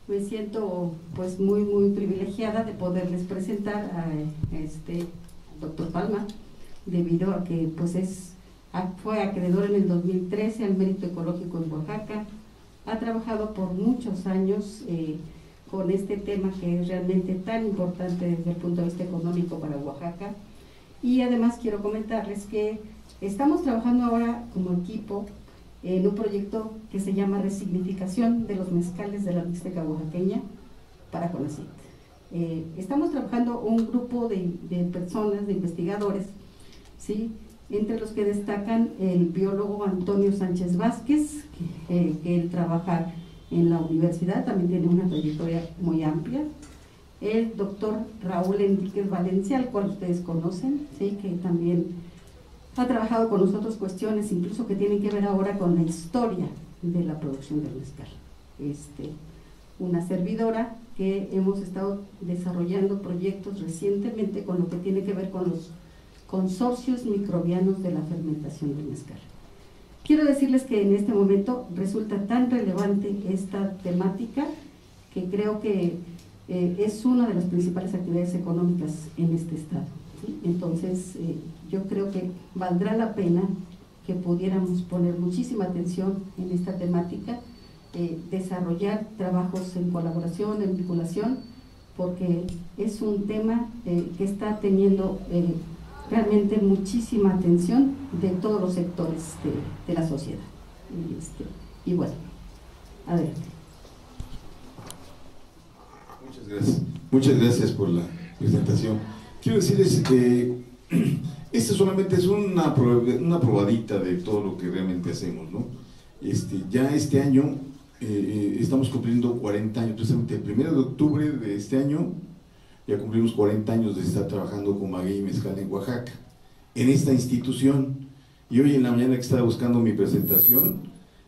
Me siento pues muy privilegiada de poderles presentar a doctor Palma, debido a que pues fue acreedor en el 2013 al mérito ecológico en Oaxaca. Ha trabajado por muchos años con este tema que es realmente tan importante desde el punto de vista económico para Oaxaca. Y además quiero comentarles que estamos trabajando ahora como equipo en un proyecto que se llama Resignificación de los mezcales de la Mixteca oaxaqueña para CONACYT. Estamos trabajando un grupo de personas, de investigadores, ¿sí?, entre los que destacan el biólogo Antonio Sánchez Vázquez, que él trabaja en la universidad, también tiene una trayectoria muy amplia. El doctor Raúl Enríquez Valencia, al cual ustedes conocen, ¿sí?, que también ha trabajado con nosotros cuestiones incluso que tienen que ver ahora con la historia de la producción del mezcal. Una servidora que hemos estado desarrollando proyectos recientemente con lo que tiene que ver con los consorcios microbianos de la fermentación del mezcal. Quiero decirles que en este momento resulta tan relevante esta temática que creo que es una de las principales actividades económicas en este estado, ¿sí? Entonces, yo creo que valdrá la pena que pudiéramos poner muchísima atención en esta temática, desarrollar trabajos en colaboración, en vinculación, porque es un tema que está teniendo realmente muchísima atención de todos los sectores de la sociedad. Y bueno, adelante. Muchas gracias por la presentación. Quiero decirles que este solamente es una probadita de todo lo que realmente hacemos, ¿no? Ya este año estamos cumpliendo 40 años, precisamente el 1 de octubre de este año ya cumplimos 40 años de estar trabajando con maguey y mezcal en Oaxaca, en esta institución. Y hoy en la mañana que estaba buscando mi presentación,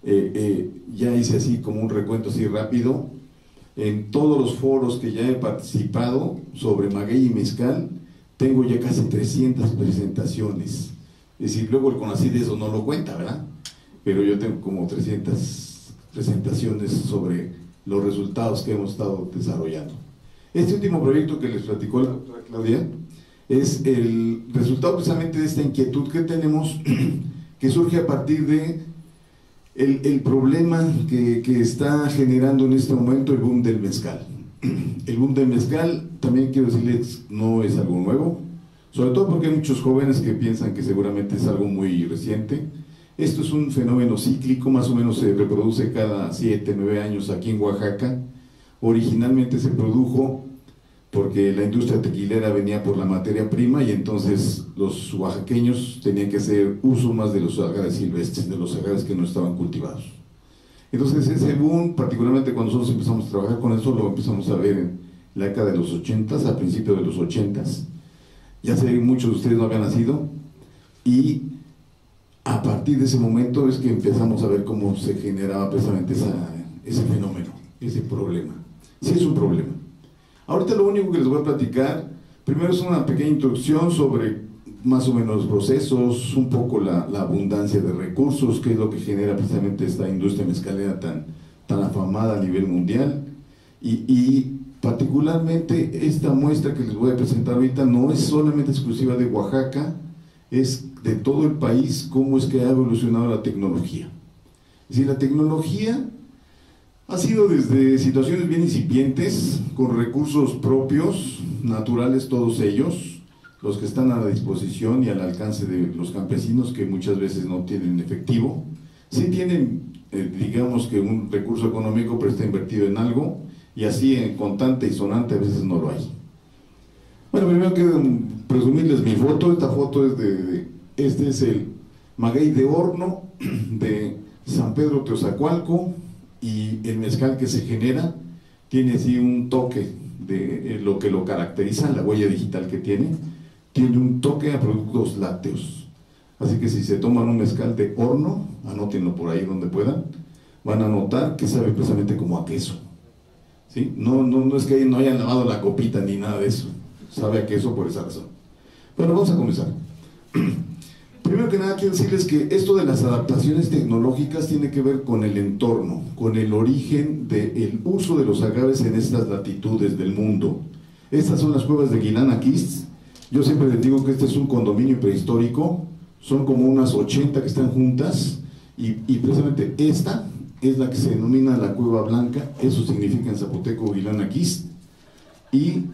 ya hice así como un recuento así rápido, en todos los foros que ya he participado sobre maguey y mezcal, tengo ya casi 300 presentaciones. Es decir, luego el CONACYT eso no lo cuenta, ¿verdad? Pero yo tengo como 300 presentaciones sobre los resultados que hemos estado desarrollando. Este último proyecto que les platicó la doctora Claudia es el resultado precisamente de esta inquietud que tenemos, que surge a partir de el problema que está generando en este momento el boom del mezcal. El boom del mezcal, también quiero decirles, no es algo nuevo, sobre todo porque hay muchos jóvenes que piensan que seguramente es algo muy reciente. Esto es un fenómeno cíclico, más o menos se reproduce cada 7, 9 años aquí en Oaxaca. Originalmente se produjo porque la industria tequilera venía por la materia prima y entonces los oaxaqueños tenían que hacer uso más de los agaves silvestres, de los agaves que no estaban cultivados. Entonces ese boom, particularmente cuando nosotros empezamos a trabajar con eso, lo empezamos a ver en la década de los 80s, a principios de los 80s. Ya sé que muchos de ustedes no habían nacido, y a partir de ese momento es que empezamos a ver cómo se generaba precisamente ese fenómeno, ese problema. Sí es un problema. Ahorita lo único que les voy a platicar, primero es una pequeña introducción sobre más o menos los procesos, un poco la abundancia de recursos, que es lo que genera precisamente esta industria mezcalera tan afamada a nivel mundial, y particularmente esta muestra que les voy a presentar ahorita no es solamente exclusiva de Oaxaca, es de todo el país, cómo es que ha evolucionado la tecnología. Es decir, la tecnología ha sido desde situaciones bien incipientes, con recursos propios, naturales todos ellos, los que están a la disposición y al alcance de los campesinos, que muchas veces no tienen efectivo. Sí tienen, digamos que un recurso económico, pero está invertido en algo, y así en contante y sonante a veces no lo hay. Bueno, primero quiero presumirles mi foto. Esta foto es este es el maguey de horno de San Pedro Teozacualco, y el mezcal que se genera tiene así un toque de lo que lo caracteriza, la huella digital que tiene un toque a productos lácteos. Así que si se toman un mezcal de horno, anótenlo por ahí donde puedan, van a notar que sabe precisamente como a queso, ¿sí? No es que no hayan lavado la copita ni nada de eso, sabe a queso por esa razón. Bueno, vamos a comenzar. Primero que nada quiero decirles que esto de las adaptaciones tecnológicas tiene que ver con el entorno, con el origen del uso de los agaves en estas latitudes del mundo. Estas son las cuevas de Guilana Kist. Yo siempre les digo que este es un condominio prehistórico, son como unas 80 que están juntas, y precisamente esta es la que se denomina la Cueva Blanca, eso significa en zapoteco Guilana Kist, y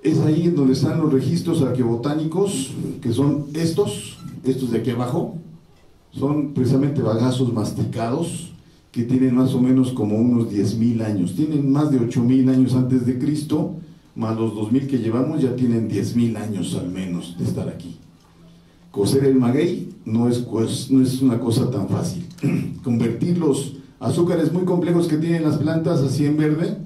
es ahí en donde están los registros arqueobotánicos, que son estos de aquí abajo, son precisamente bagazos masticados, que tienen más o menos como unos 10.000 años, tienen más de 8.000 años antes de Cristo, más los 2.000 que llevamos, ya tienen 10.000 años al menos de estar aquí. Cocer el maguey no es una cosa tan fácil. Convertir los azúcares muy complejos que tienen las plantas así en verde,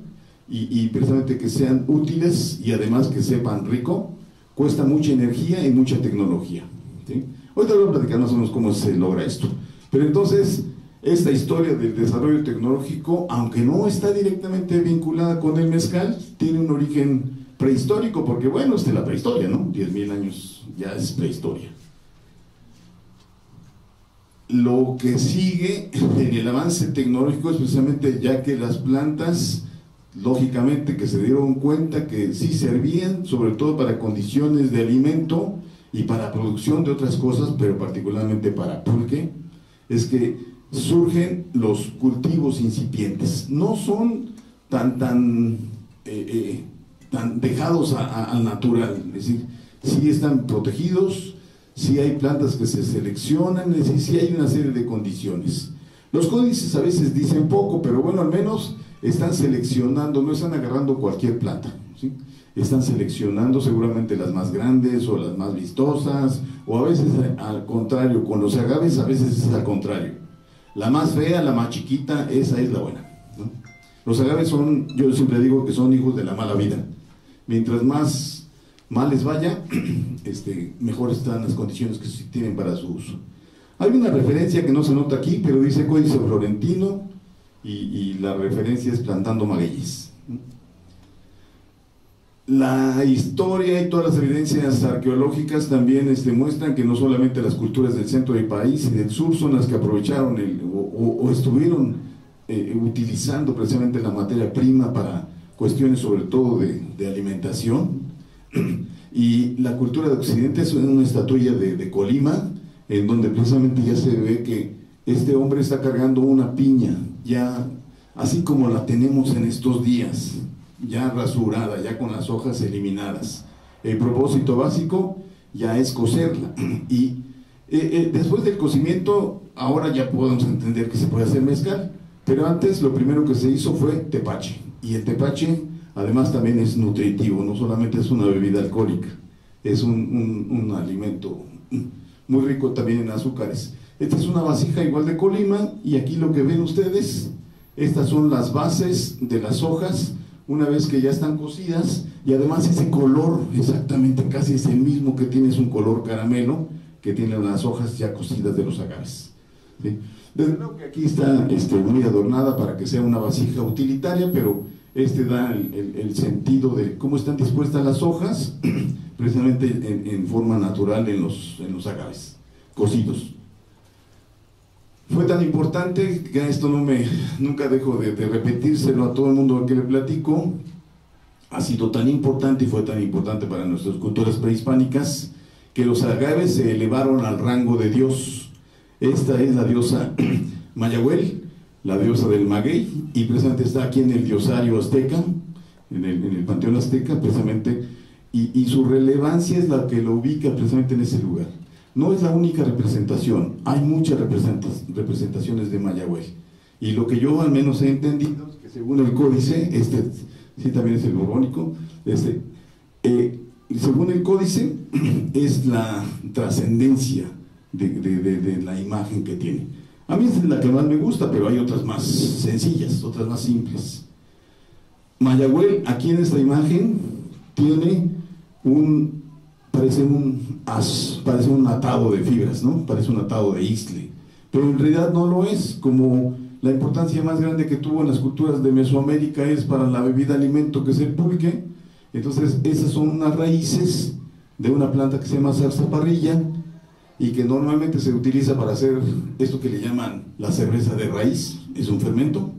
y precisamente que sean útiles y además que sepan rico, cuesta mucha energía y mucha tecnología, ¿sí? Ahorita voy a platicar más o menos cómo se logra esto. Pero entonces, esta historia del desarrollo tecnológico, aunque no está directamente vinculada con el mezcal, tiene un origen prehistórico, porque bueno, es de la prehistoria, ¿no? 10.000 años ya es prehistoria. Lo que sigue en el avance tecnológico es precisamente ya que las plantas, lógicamente, que se dieron cuenta que sí servían, sobre todo para condiciones de alimento y para producción de otras cosas, pero particularmente para pulque, es que surgen los cultivos incipientes. No son tan dejados al natural, es decir, sí están protegidos, sí hay plantas que se seleccionan, es decir, sí hay una serie de condiciones. Los códices a veces dicen poco, pero bueno, al menos están seleccionando, no están agarrando cualquier planta, ¿sí? Están seleccionando seguramente las más grandes o las más vistosas, o a veces al contrario, con los agaves a veces es al contrario. La más fea, la más chiquita, esa es la buena, ¿no? Los agaves son, yo siempre digo que son hijos de la mala vida. Mientras más mal les vaya, mejor están las condiciones que se tienen para su uso. Hay una referencia que no se nota aquí, pero dice Códice Florentino, y la referencia es Plantando Magueyes. La historia y todas las evidencias arqueológicas también muestran que no solamente las culturas del centro del país y del sur son las que aprovecharon o estuvieron utilizando precisamente la materia prima para cuestiones sobre todo de alimentación, y la cultura de Occidente es una estatuilla de Colima, en donde precisamente ya se ve que este hombre está cargando una piña, ya así como la tenemos en estos días, ya rasurada, ya con las hojas eliminadas. El propósito básico ya es cocerla, y después del cocimiento, ahora ya podemos entender que se puede hacer mezcal, pero antes lo primero que se hizo fue tepache, y el tepache además también es nutritivo, no solamente es una bebida alcohólica, es un alimento muy rico también en azúcares. Esta es una vasija igual de Colima, y aquí lo que ven ustedes, estas son las bases de las hojas, una vez que ya están cocidas, y además ese color exactamente casi es el mismo que tiene, es un color caramelo que tienen las hojas ya cocidas de los agaves, ¿sí? Desde luego que aquí está muy adornada para que sea una vasija utilitaria, pero da el sentido de cómo están dispuestas las hojas, precisamente en forma natural en los agaves cocidos. Fue tan importante que esto nunca dejo de repetírselo a todo el mundo que le platico. Ha sido tan importante y fue tan importante para nuestras culturas prehispánicas que los agaves se elevaron al rango de Dios. Esta es la diosa Mayahuel, la diosa del maguey, y precisamente está aquí en el diosario azteca, en el panteón azteca precisamente, y su relevancia es la que lo ubica precisamente en ese lugar. No es la única representación, hay muchas representaciones de Mayahuel, y lo que yo al menos he entendido es que según el códice, sí también es el borbónico, según el códice es la trascendencia de la imagen que tiene. A mí es la que más me gusta, pero hay otras más sencillas, otras más simples. Mayahuel, aquí en esta imagen, tiene parece un atado de fibras, ¿no? Parece un atado de isle, pero en realidad no lo es. Como la importancia más grande que tuvo en las culturas de Mesoamérica es para la bebida alimento, que es el pulque, entonces esas son unas raíces de una planta que se llama zarzaparrilla, y que normalmente se utiliza para hacer esto que le llaman la cerveza de raíz, es un fermento,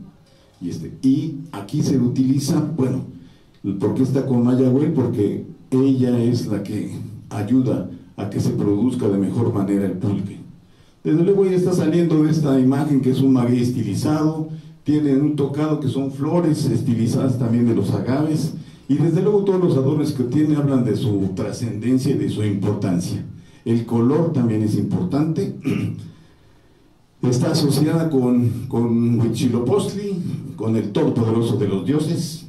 y aquí se utiliza, bueno, ¿por qué está con Mayagüel? Porque ella es la que ayuda a que se produzca de mejor manera el pulque. Desde luego ya está saliendo de esta imagen que es un maguey estilizado, tiene un tocado que son flores estilizadas también de los agaves, y desde luego todos los adornos que tiene hablan de su trascendencia y de su importancia. El color también es importante, está asociada con Huitzilopochtli, con el todopoderoso de los dioses.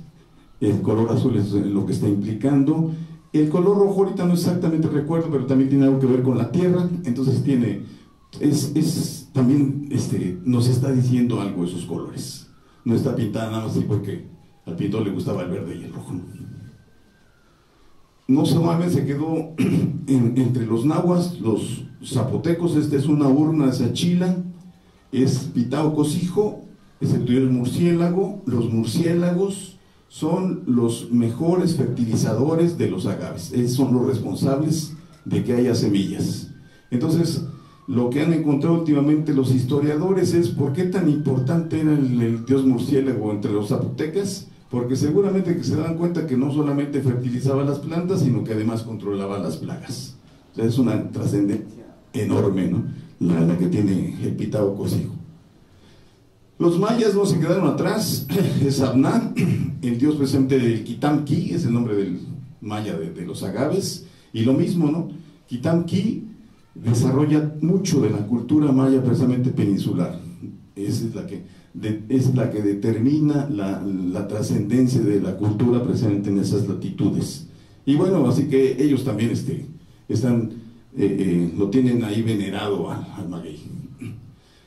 El color azul es lo que está implicando. El color rojo ahorita no exactamente recuerdo, pero también tiene algo que ver con la tierra, entonces también nos está diciendo algo esos colores. No está pintada nada más así porque al pintor le gustaba el verde y el rojo. No solamente se quedó entre los nahuas, los zapotecos. Esta es una urna de Sachila, es Pitao-Cosijo, es el dios murciélago. Los murciélagos son los mejores fertilizadores de los agaves, ellos son los responsables de que haya semillas. Entonces, lo que han encontrado últimamente los historiadores es por qué tan importante era el dios murciélago entre los zapotecas, porque seguramente que se dan cuenta que no solamente fertilizaba las plantas, sino que además controlaba las plagas. O sea, es una trascendencia enorme, ¿no? La que tiene el Pitao-Cosijo. Los mayas no se quedaron atrás, es Abná, el dios presente del Quitamqui, es el nombre del maya de los agaves, y lo mismo, ¿no? Quitamqui desarrolla mucho de la cultura maya precisamente peninsular. Esa es la que determina la trascendencia de la cultura precisamente en esas latitudes. Y bueno, así que ellos también lo tienen ahí venerado al maguey.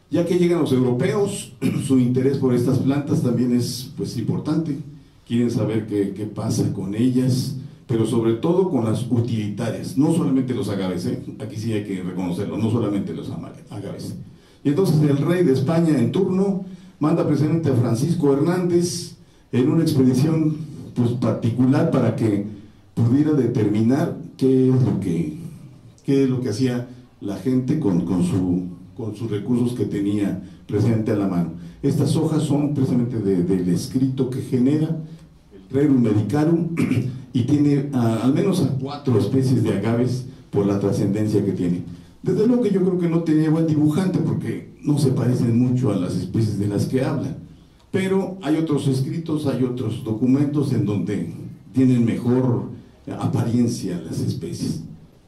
Ya que llegan los europeos, su interés por estas plantas también es pues importante. Quieren saber qué pasa con ellas, pero sobre todo con las utilitarias, no solamente los agaves, aquí sí hay que reconocerlo, no solamente los agaves. Y entonces el rey de España en turno manda precisamente a Francisco Hernández en una expedición pues particular para que pudiera determinar qué es lo que hacía la gente con sus recursos que tenía precisamente a la mano. Estas hojas son precisamente del escrito que genera el Rerum Medicarum y tiene al menos a 4 especies de agaves por la trascendencia que tiene. Desde luego que yo creo que no tenía buen dibujante porque no se parecen mucho a las especies de las que habla, pero hay otros escritos, hay otros documentos en donde tienen mejor apariencia las especies.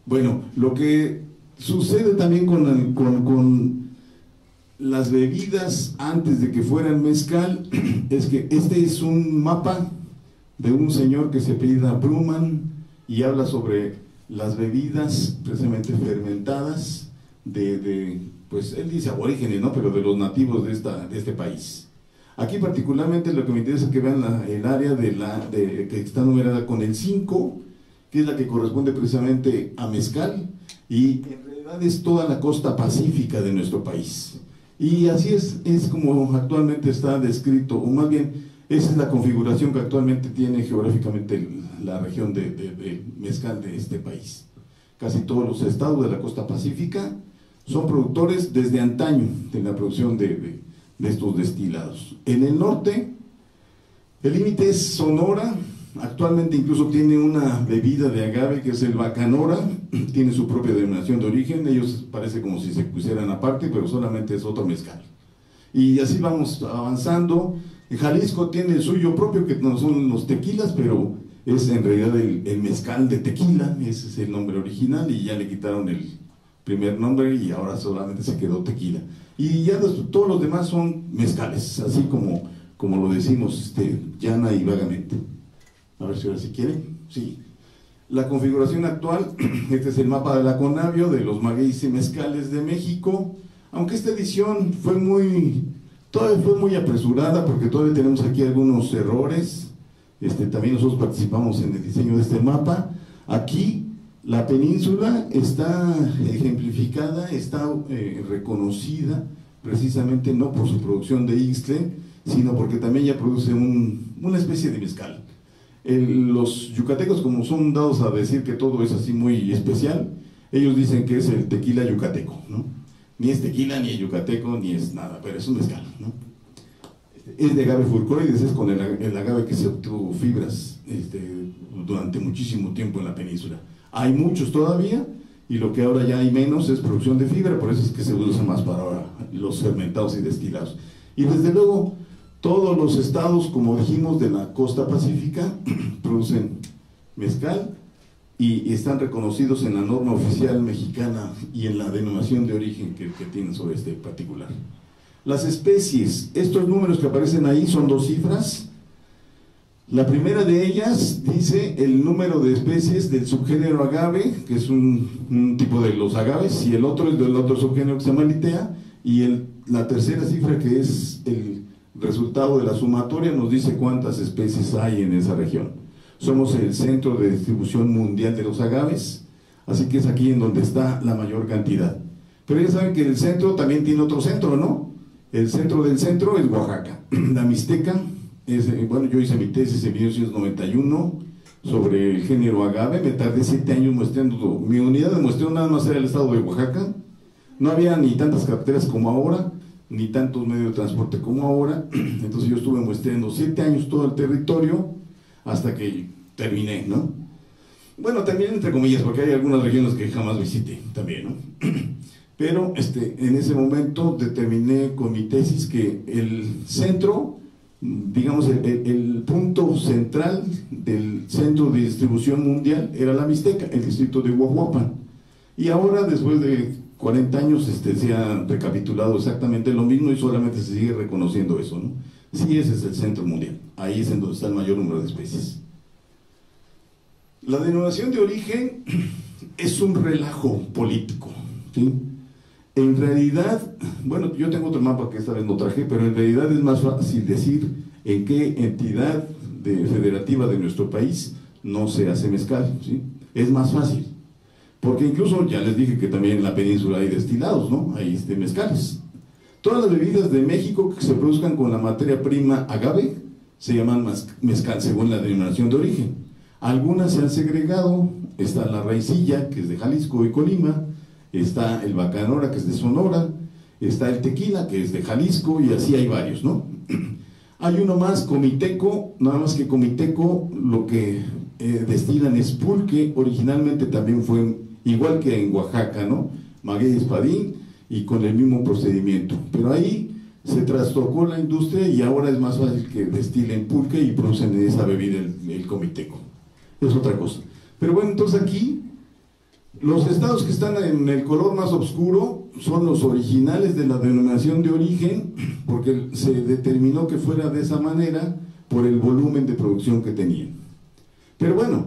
Bueno, lo que sucede también con las bebidas antes de que fueran mezcal es que este es un mapa de un señor que se apellida Bruman y habla sobre las bebidas precisamente fermentadas pues él dice aborígenes, ¿no? Pero de los nativos de este país. Aquí particularmente lo que me interesa es que vean el área que está numerada con el 5, que es la que corresponde precisamente a mezcal, y en realidad es toda la costa pacífica de nuestro país. Y así es como actualmente está descrito, o más bien, esa es la configuración que actualmente tiene geográficamente la región de mezcal de este país. Casi todos los estados de la costa pacífica son productores desde antaño de la producción de estos destilados. En el norte, el límite es Sonora. Actualmente incluso tiene una bebida de agave que es el bacanora, tiene su propia denominación de origen. Ellos parece como si se pusieran aparte, pero solamente es otro mezcal. Y así vamos avanzando. Jalisco tiene el suyo propio, que no son los tequilas, pero es en realidad el mezcal de tequila, ese es el nombre original, y ya le quitaron el primer nombre y ahora solamente se quedó tequila. Y ya todos los demás son mezcales, así como lo decimos llana y vagamente. A ver si ahora si quiere. Sí. La configuración actual, este es el mapa de la Conavio, de los magueyes y mezcales de México, aunque esta edición todavía fue muy apresurada porque todavía tenemos aquí algunos errores. También nosotros participamos en el diseño de este mapa. Aquí la península está ejemplificada, está reconocida precisamente no por su producción de Ixtle, sino porque también ya produce una especie de mezcal. Los yucatecos, como son dados a decir que todo es así muy especial, Ellos dicen que es el tequila yucateco, ¿no? Ni es tequila, ni es yucateco, ni es nada, pero es un mezcal, ¿no? Es de agave furcóides, es con el agave que se obtuvo fibras durante muchísimo tiempo en la península. Hay muchos todavía, y lo que ahora ya hay menos es producción de fibra, por eso es que se usa más para los fermentados y destilados. Y desde luego, todos los estados, como dijimos, de la costa pacífica, producen mezcal, y están reconocidos en la norma oficial mexicana y en la denominación de origen que tienen sobre este particular. Las especies, estos números que aparecen ahí son 2 cifras. La primera de ellas dice el número de especies del subgénero agave, que es un tipo de los agaves, y el otro es del otro subgénero que se llama Litea, y la tercera cifra, que es el resultado de la sumatoria, nos dice cuántas especies hay en esa región. Somos el centro de distribución mundial de los agaves, así que es aquí en donde está la mayor cantidad. Pero ya saben que el centro también tiene otro centro, ¿no? El centro del centro es Oaxaca. La Mixteca, bueno, yo hice mi tesis en 1991 sobre el género agave, me tardé 7 años muestreando, mi unidad de muestreo nada más era el estado de Oaxaca, no había ni tantas carreteras como ahora, ni tantos medios de transporte como ahora, entonces yo estuve muestreando 7 años todo el territorio, hasta que terminé, ¿no? Bueno, también entre comillas, porque hay algunas regiones que jamás visité también, ¿no? Pero en ese momento determiné con mi tesis que el centro, digamos, el punto central del centro de distribución mundial era la Mixteca, el distrito de Huajuapan. Y ahora, después de 40 años, se ha recapitulado exactamente lo mismo y solamente se sigue reconociendo eso, ¿no? Sí, ese es el centro mundial, ahí es en donde está el mayor número de especies. La denominación de origen es un relajo político, ¿sí? En realidad, bueno, yo tengo otro mapa que esta vez no traje, pero en realidad es más fácil decir en qué entidad federativa de nuestro país no se hace mezcal, ¿sí? Es más fácil, porque incluso ya les dije que también en la península hay destilados, ¿no? Hay mezcales. Todas las bebidas de México que se produzcan con la materia prima agave se llaman mezcal según la denominación de origen. Algunas se han segregado, está la raicilla, que es de Jalisco y Colima, está el bacanora, que es de Sonora, está el tequila, que es de Jalisco, y así hay varios, ¿no? Hay uno más, comiteco, nada más que comiteco lo que destilan es pulque, originalmente también fue igual que en Oaxaca, ¿no? Maguey espadín, y con el mismo procedimiento, pero ahí se trastocó la industria y ahora es más fácil que destilen pulque y producen esa bebida, el comiteco. Es otra cosa. Pero bueno, entonces aquí los estados que están en el color más oscuro son los originales de la denominación de origen, porque se determinó que fuera de esa manera por el volumen de producción que tenían. Pero bueno,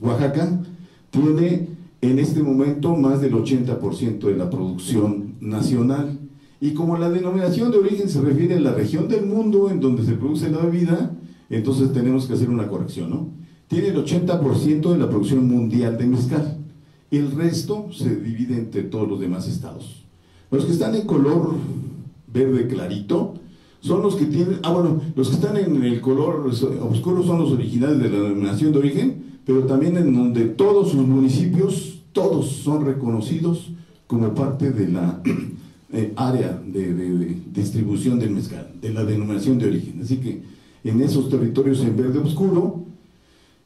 Oaxaca tiene en este momento más del 80% de la producción nacional, y como la denominación de origen se refiere a la región del mundo en donde se produce la bebida, entonces tenemos que hacer una corrección, ¿no? Tiene el 80% de la producción mundial de mezcal, el resto se divide entre todos los demás estados. Los que están en color verde clarito son los que tienen, los que están en el color oscuro son los originales de la denominación de origen, pero también en donde todos sus municipios, todos son reconocidos como parte de la área de distribución del mezcal, de la denominación de origen. Así que en esos territorios en verde oscuro,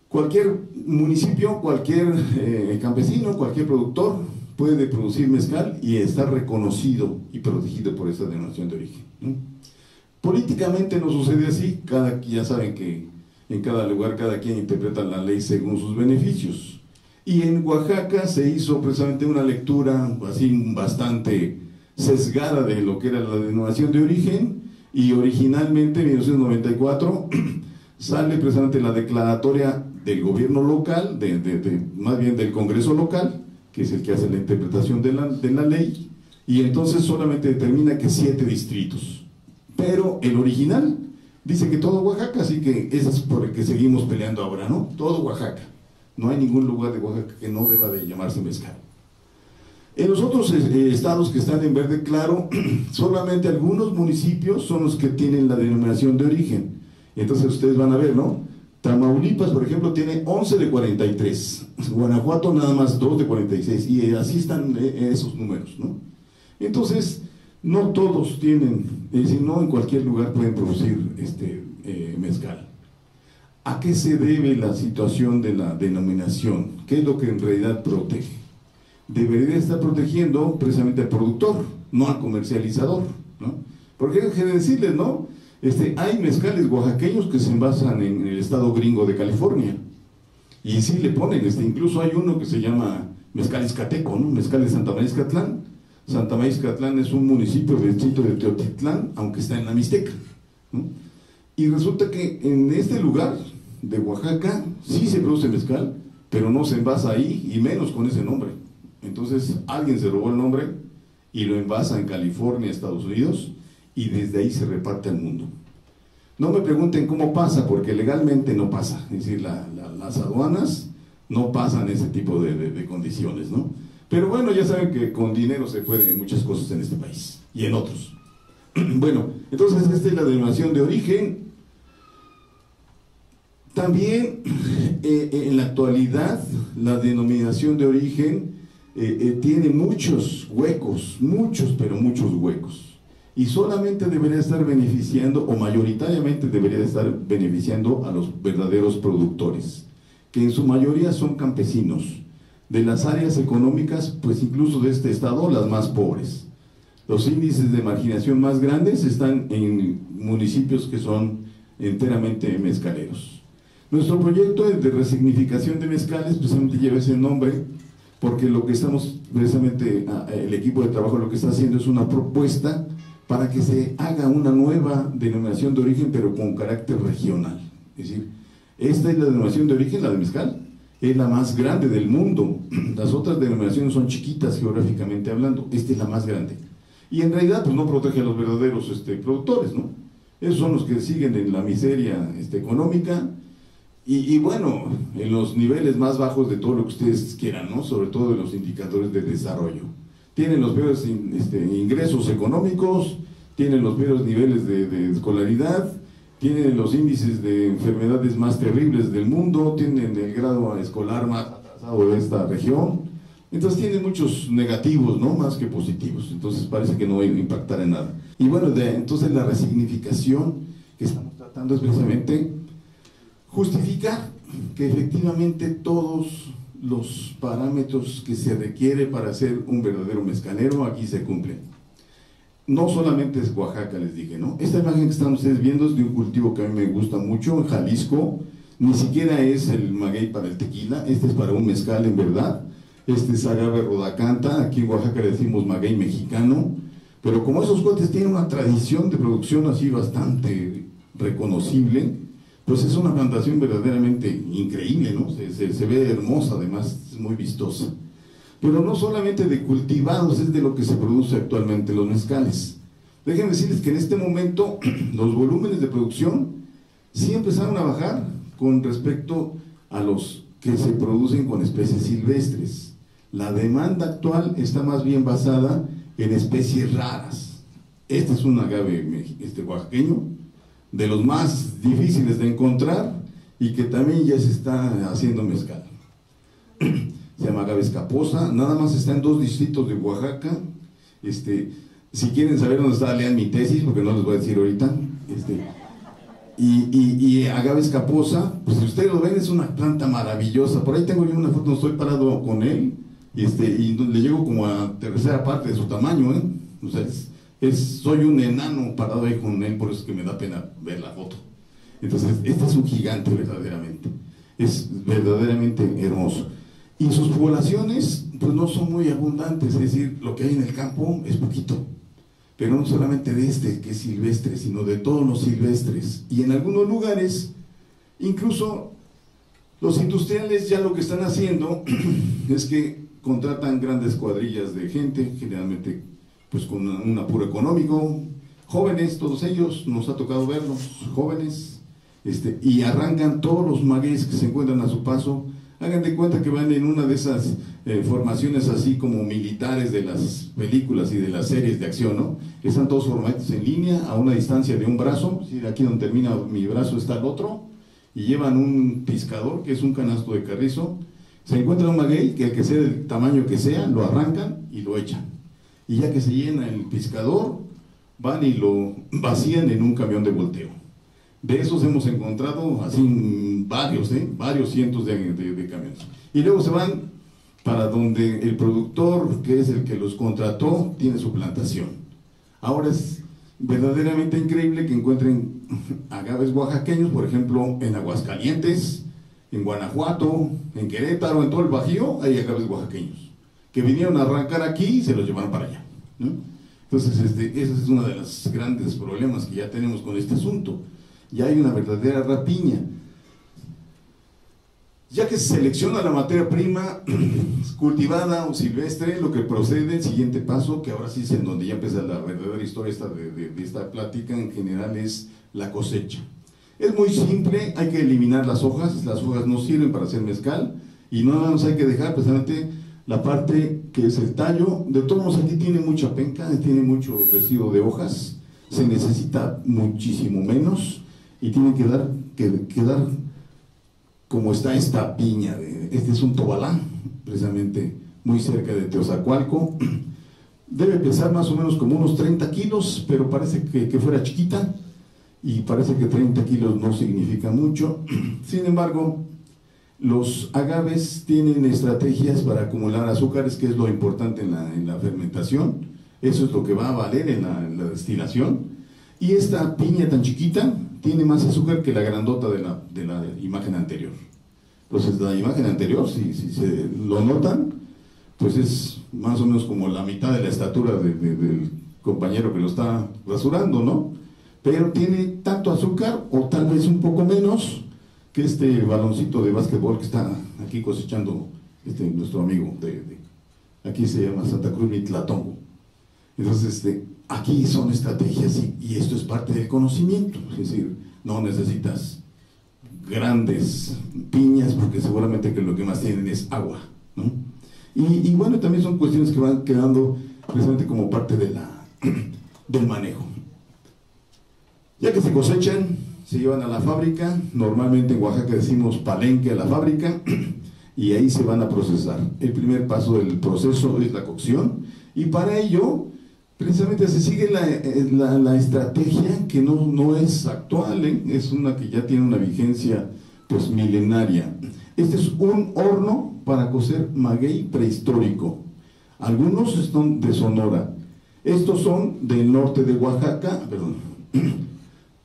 cualquier municipio, cualquier campesino, cualquier productor puede producir mezcal y estar reconocido y protegido por esa denominación de origen, ¿no? Políticamente no sucede así, ya saben que en cada lugar cada quien interpreta la ley según sus beneficios. Y en Oaxaca se hizo precisamente una lectura así bastante sesgada de lo que era la denominación de origen, y originalmente en 1994 sale precisamente la declaratoria del gobierno local, más bien del Congreso local, que es el que hace la interpretación de la ley, y entonces solamente determina que 7 distritos. Pero el original dice que todo Oaxaca, así que eso es por el que seguimos peleando ahora, ¿no? Todo Oaxaca. No hay ningún lugar de Oaxaca que no deba de llamarse mezcal. En los otros estados que están en verde claro, solamente algunos municipios son los que tienen la denominación de origen. Entonces ustedes van a ver, ¿no? Tamaulipas, por ejemplo, tiene 11 de 43, Guanajuato nada más 2 de 46, y así están esos números, ¿no? Entonces, no todos tienen, es decir, no en cualquier lugar pueden producir mezcal. ¿A qué se debe la situación de la denominación? ¿Qué es lo que en realidad protege? Debería estar protegiendo precisamente al productor, no al comercializador, ¿no? Porque hay que decirles, ¿no? Hay mezcales oaxaqueños que se envasan en el estado gringo de California, y sí le ponen, incluso hay uno que se llama mezcal izcateco, ¿no? Mezcal de Santa María Izcatlán. Santa María Izcatlán es un municipio del distrito de Teotitlán, aunque está en la Mixteca, ¿no? Y resulta que en este lugar de Oaxaca sí se produce mezcal, pero no se envasa ahí, y menos con ese nombre. Entonces alguien se robó el nombre y lo envasa en California, Estados Unidos, y desde ahí se reparte al mundo. No me pregunten cómo pasa, porque legalmente no pasa, es decir, las aduanas no pasan ese tipo de condiciones, ¿no? Pero bueno, ya saben que con dinero se pueden muchas cosas en este país y en otros. Bueno, entonces esta es la denominación de origen. También en la actualidad la denominación de origen tiene muchos huecos, pero muchos huecos. Y solamente debería estar beneficiando, o mayoritariamente debería estar beneficiando a los verdaderos productores, que en su mayoría son campesinos, de las áreas económicas, pues incluso de este estado, las más pobres. Los índices de marginación más grandes están en municipios que son enteramente mezcaleros. Nuestro proyecto de resignificación de mezcales precisamente lleva ese nombre, porque lo que estamos, precisamente el equipo de trabajo lo que está haciendo es una propuesta para que se haga una nueva denominación de origen, pero con carácter regional. Es decir, esta es la denominación de origen, la de mezcal, es la más grande del mundo. Las otras denominaciones son chiquitas geográficamente hablando, esta es la más grande. Y en realidad pues no protege a los verdaderos productores, ¿no? Esos son los que siguen en la miseria económica, y bueno, en los niveles más bajos de todo lo que ustedes quieran, ¿no? Sobre todo de los indicadores de desarrollo. Tienen los peores ingresos económicos, tienen los peores niveles de escolaridad, tienen los índices de enfermedades más terribles del mundo, tienen el grado escolar más atrasado de esta región. Entonces tienen muchos negativos, ¿no? Más que positivos. Entonces parece que no va a impactar en nada. Y bueno, entonces la resignificación que estamos tratando es precisamente justificar que efectivamente todos los parámetros que se requiere para ser un verdadero mezcalero aquí se cumplen. No solamente es Oaxaca, les dije, ¿no? Esta imagen que están ustedes viendo es de un cultivo que a mí me gusta mucho, en Jalisco. Ni siquiera es el maguey para el tequila, este es para un mezcal en verdad. Este es agave rodacanta, aquí en Oaxaca le decimos maguey mexicano. Pero como esos cuates tienen una tradición de producción así bastante reconocible, pues es una plantación verdaderamente increíble, ¿no? Se ve hermosa, además es muy vistosa. Pero no solamente de cultivados es de lo que se produce actualmente los mezcales. Déjenme decirles que en este momento los volúmenes de producción sí empezaron a bajar con respecto a los que se producen con especies silvestres. La demanda actual está más bien basada en especies raras. Este es un agave oaxaqueño, de los más difíciles de encontrar, y que también ya se está haciendo mezcal. Se llama agave escaposa, nada más está en 2 distritos de Oaxaca. Si quieren saber dónde está, lean mi tesis, porque no les voy a decir ahorita. Y agave escaposa, pues si ustedes lo ven, es una planta maravillosa. Por ahí tengo yo una foto donde estoy parado con él, y le llego como a tercera parte de su tamaño, ¿eh? O sea, soy un enano parado ahí con él, por eso es que me da pena ver la foto. Entonces, este es un gigante verdaderamente, es verdaderamente hermoso. Y sus poblaciones, pues no son muy abundantes, es decir, lo que hay en el campo es poquito. Pero no solamente de que es silvestre, sino de todos los silvestres. Y en algunos lugares, incluso los industriales ya lo que están haciendo es que contratan grandes cuadrillas de gente, generalmente pues con un apuro económico, jóvenes, todos ellos, nos ha tocado verlos, jóvenes, y arrancan todos los magueyes que se encuentran a su paso. Hagan de cuenta que van en una de esas formaciones así como militares de las películas y de las series de acción, ¿no? Están todos formados en línea, a una distancia de un brazo, ¿sí? Aquí donde termina mi brazo está el otro, y llevan un piscador, que es un canasto de carrizo, se encuentra un maguey, que el que sea del tamaño que sea, lo arrancan y lo echan. Y ya que se llena el piscador, van y lo vacían en un camión de volteo. De esos hemos encontrado así varios cientos de camiones. Y luego se van para donde el productor, que es el que los contrató, tiene su plantación. Ahora es verdaderamente increíble que encuentren agaves oaxaqueños, por ejemplo, en Aguascalientes, en Guanajuato, en Querétaro, en todo el Bajío, hay agaves oaxaqueños, que vinieron a arrancar aquí y se los llevaron para allá, ¿no? Entonces, ese es uno de los grandes problemas que ya tenemos con este asunto. Ya hay una verdadera rapiña. Ya que se selecciona la materia prima cultivada o silvestre, lo que procede, el siguiente paso, que ahora sí es en donde ya empieza la verdadera historia de esta plática en general, es la cosecha. Es muy simple, hay que eliminar las hojas no sirven para hacer mezcal, y no nos hay que dejar precisamente la parte que es el tallo. De todos modos, aquí tiene mucha penca, tiene mucho residuo de hojas, se necesita muchísimo menos, y tiene que quedar como está esta piña. Este es un tobalá, precisamente muy cerca de Teozacualco. Debe pesar más o menos como unos 30 kilos, pero parece que fuera chiquita, y parece que 30 kilos no significa mucho. Sin embargo, los agaves tienen estrategias para acumular azúcares, que es lo importante en la fermentación. Eso es lo que va a valer en la destilación. Y esta piña tan chiquita tiene más azúcar que la grandota de la imagen anterior. Entonces, la imagen anterior, si se lo notan, pues es más o menos como la mitad de la estatura del compañero que lo está rasurando, ¿no? Pero tiene tanto azúcar, o tal vez un poco menos, que este baloncito de básquetbol que está aquí cosechando nuestro amigo aquí se llama Santa Cruz Mitlatongo. Entonces, aquí son estrategias, y esto es parte del conocimiento. Es decir, no necesitas grandes piñas, porque seguramente que lo que más tienen es agua, ¿no? Y bueno, también son cuestiones que van quedando precisamente como parte del manejo. Ya que se cosechan, se llevan a la fábrica. Normalmente en Oaxaca decimos palenque a la fábrica, y ahí se van a procesar. El primer paso del proceso es la cocción, y para ello precisamente se sigue la estrategia que no es actual, es una que ya tiene una vigencia pues milenaria. Este es un horno para cocer maguey prehistórico. Algunos son de Sonora, estos son del norte de Oaxaca,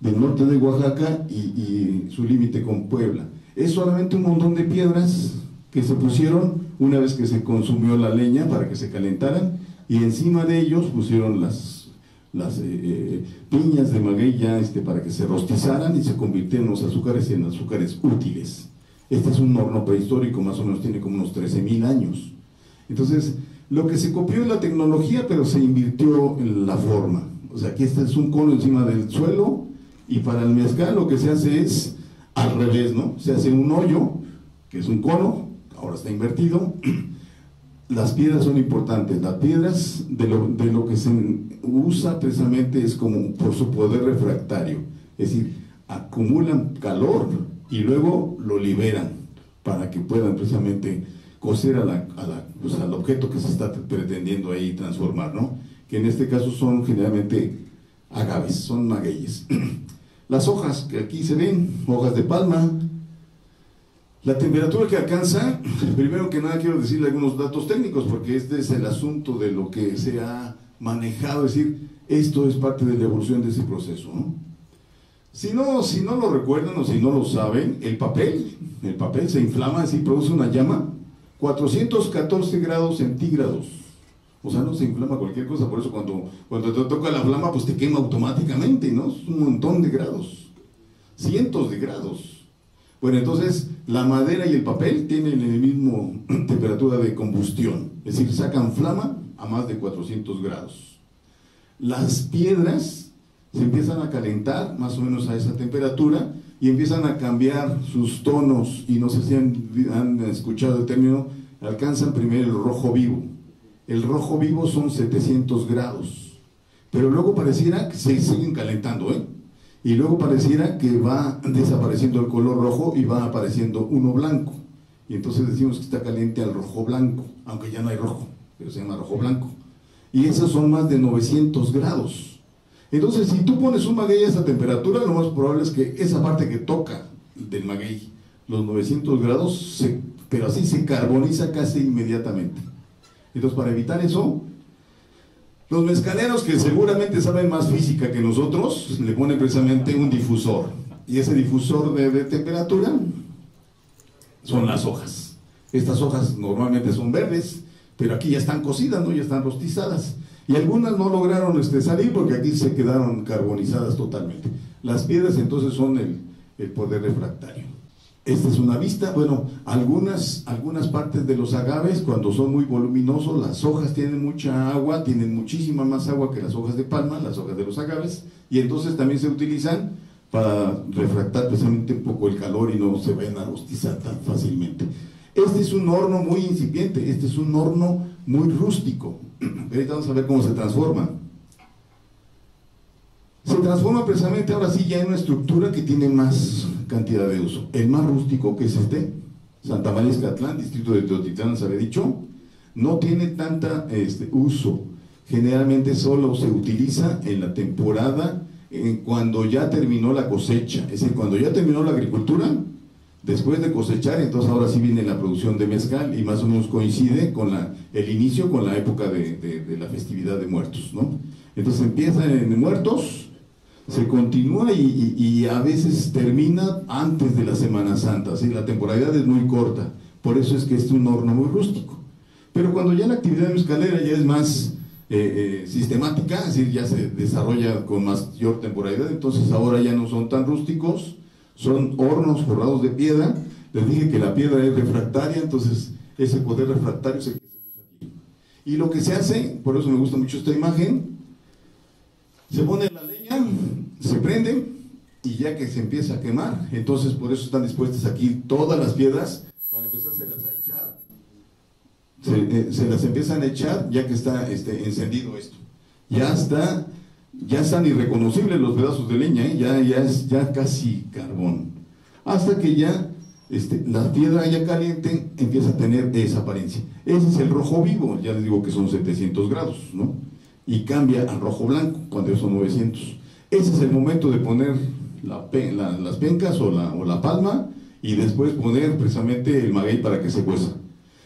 del norte de Oaxaca y su límite con Puebla. Es solamente un montón de piedras que se pusieron una vez que se consumió la leña para que se calentaran, y encima de ellos pusieron las piñas de maguey ya para que se rostizaran y se convirtieran los azúcares en azúcares útiles. Este es un horno prehistórico, más o menos tiene como unos 13,000 años. Entonces, lo que se copió es la tecnología, pero se invirtió en la forma. O sea, aquí este es un cono encima del suelo, y para el mezcal lo que se hace es al revés, ¿no? Se hace un hoyo, que es un cono, ahora está invertido. Las piedras son importantes. Las piedras de lo que se usa precisamente es como por su poder refractario, es decir, acumulan calor y luego lo liberan para que puedan precisamente cocer al objeto que se está pretendiendo ahí transformar, ¿no? Que en este caso son generalmente agaves, son magueyes. Las hojas que aquí se ven, hojas de palma. La temperatura que alcanza, primero que nada quiero decirle algunos datos técnicos, porque este es el asunto de lo que se ha manejado, es decir, esto es parte de la evolución de ese proceso, ¿no? Si no lo recuerdan o si no lo saben, el papel se inflama, es decir, produce una llama, 414 grados centígrados. O sea, no se inflama cualquier cosa, por eso cuando te toca la flama, pues te quema automáticamente, ¿no? Es un montón de grados, cientos de grados. Bueno, entonces la madera y el papel tienen el mismo temperatura de combustión, es decir, sacan flama a más de 400 grados. Las piedras se empiezan a calentar más o menos a esa temperatura y empiezan a cambiar sus tonos, y no sé si han escuchado el término, alcanzan primero el rojo vivo. El rojo vivo son 700 grados, pero luego pareciera que se siguen calentando, y luego pareciera que va desapareciendo el color rojo y va apareciendo uno blanco. Y entonces decimos que está caliente al rojo blanco, aunque ya no hay rojo, pero se llama rojo blanco. Y esos son más de 900 grados. Entonces, si tú pones un maguey a esa temperatura, lo más probable es que esa parte que toca del maguey, los 900 grados, pero así se carboniza casi inmediatamente. Entonces, para evitar eso, los mezcaleros, que seguramente saben más física que nosotros, le ponen precisamente un difusor. Y ese difusor de temperatura son las hojas. Estas hojas normalmente son verdes, pero aquí ya están cocidas, ¿no? Ya están rostizadas. Y algunas no lograron salir porque aquí se quedaron carbonizadas totalmente. Las piedras entonces son el poder refractario. Esta es una vista. Bueno, algunas partes de los agaves, cuando son muy voluminosos, las hojas tienen mucha agua, tienen muchísima más agua que las hojas de palma, las hojas de los agaves, y entonces también se utilizan para refractar precisamente un poco el calor y no se vayan a rostizar tan fácilmente. Este es un horno muy incipiente, este es un horno muy rústico. Ahorita vamos a ver cómo se transforma. Se transforma precisamente ahora sí ya en una estructura que tiene más cantidad de uso. El más rústico, que es Santa María Escatlán, distrito de Teotitlán, se había dicho, no tiene tanta uso. Generalmente solo se utiliza en la temporada cuando ya terminó la cosecha, es decir, cuando ya terminó la agricultura. Después de cosechar, entonces ahora sí viene la producción de mezcal y más o menos coincide con el inicio con la época de la festividad de Muertos, ¿no? Entonces empieza en Muertos, se continúa y a veces termina antes de la Semana Santa, ¿sí? La temporalidad es muy corta, por eso es que es un horno muy rústico. Pero cuando ya la actividad mezcalera ya es más sistemática, es decir, ya se desarrolla con mayor temporalidad, entonces ahora ya no son tan rústicos, son hornos forrados de piedra. Les dije que la piedra es refractaria, entonces ese poder refractario es el que se usa aquí. Y lo que se hace, por eso me gusta mucho esta imagen, se pone la leña, se prende, y ya que se empieza a quemar, entonces por eso están dispuestas aquí todas las piedras, para empezárselas a echar, se las empiezan a echar ya que está encendido esto. Ya están irreconocibles los pedazos de leña, ya es casi carbón. Hasta que ya la piedra ya caliente empieza a tener esa apariencia. Ese es el rojo vivo, ya les digo que son 700 grados, ¿no? Y cambia al rojo blanco cuando son 900. Ese es el momento de poner las pencas o la palma, y después poner precisamente el maguey para que se cueza.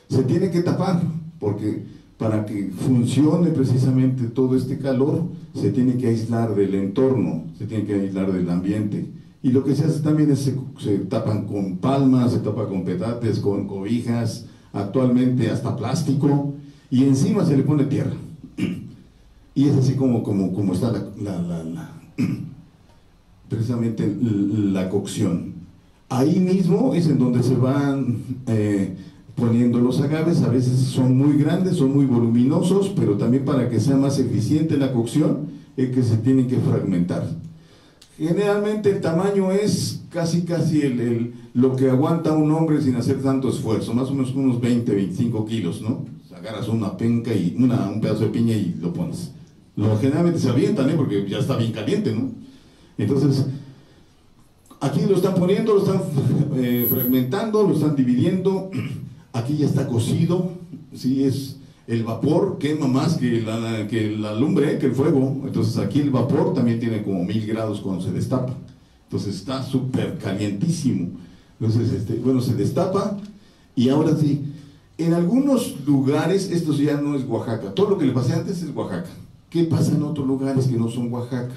Se tiene que tapar, porque para que funcione precisamente todo este calor, se tiene que aislar del entorno, se tiene que aislar del ambiente. Y lo que se hace también es se tapan con palmas, se tapa con petates, con cobijas, actualmente hasta plástico, y encima se le pone tierra. Y es así como está precisamente la cocción. Ahí mismo es en donde se van poniendo los agaves. A veces son muy grandes, son muy voluminosos, pero también para que sea más eficiente la cocción es que se tienen que fragmentar. Generalmente el tamaño es casi lo que aguanta un hombre sin hacer tanto esfuerzo, más o menos unos 20-25 kilos, ¿no? Agarras una penca y un pedazo de piña y lo pones. Generalmente se avientan, porque ya está bien caliente, ¿no? Entonces, aquí lo están poniendo, lo están fragmentando, lo están dividiendo. Aquí ya está cocido, ¿sí? Es el vapor quema más que la lumbre, que el fuego. Entonces aquí el vapor también tiene como 1000 grados cuando se destapa. Entonces está súper calientísimo. Entonces, bueno, se destapa y ahora sí, en algunos lugares, esto ya no es Oaxaca. Todo lo que le pasé antes es Oaxaca. ¿Qué pasa en otros lugares que no son Oaxaca?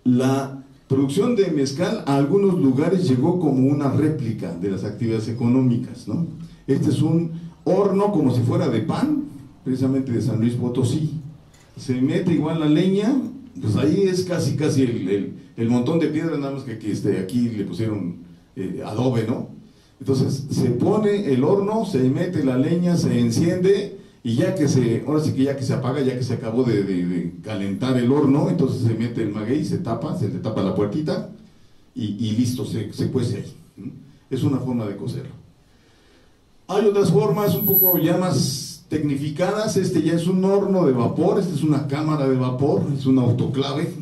La producción de mezcal a algunos lugares llegó como una réplica de las actividades económicas, ¿no? Este es un horno como si fuera de pan, precisamente de San Luis Potosí. Se mete igual la leña, pues ahí es casi el montón de piedra, nada más que aquí le pusieron adobe, ¿no? Entonces se pone el horno, se mete la leña, se enciende, y ahora sí que ya que se apaga, ya que se acabó de calentar el horno, entonces se mete el maguey, se le tapa la puertita, y listo, se cuece ahí. Es una forma de cocerlo. Hay otras formas un poco ya más tecnificadas. Ya es un horno de vapor, es una cámara de vapor, es un autoclave.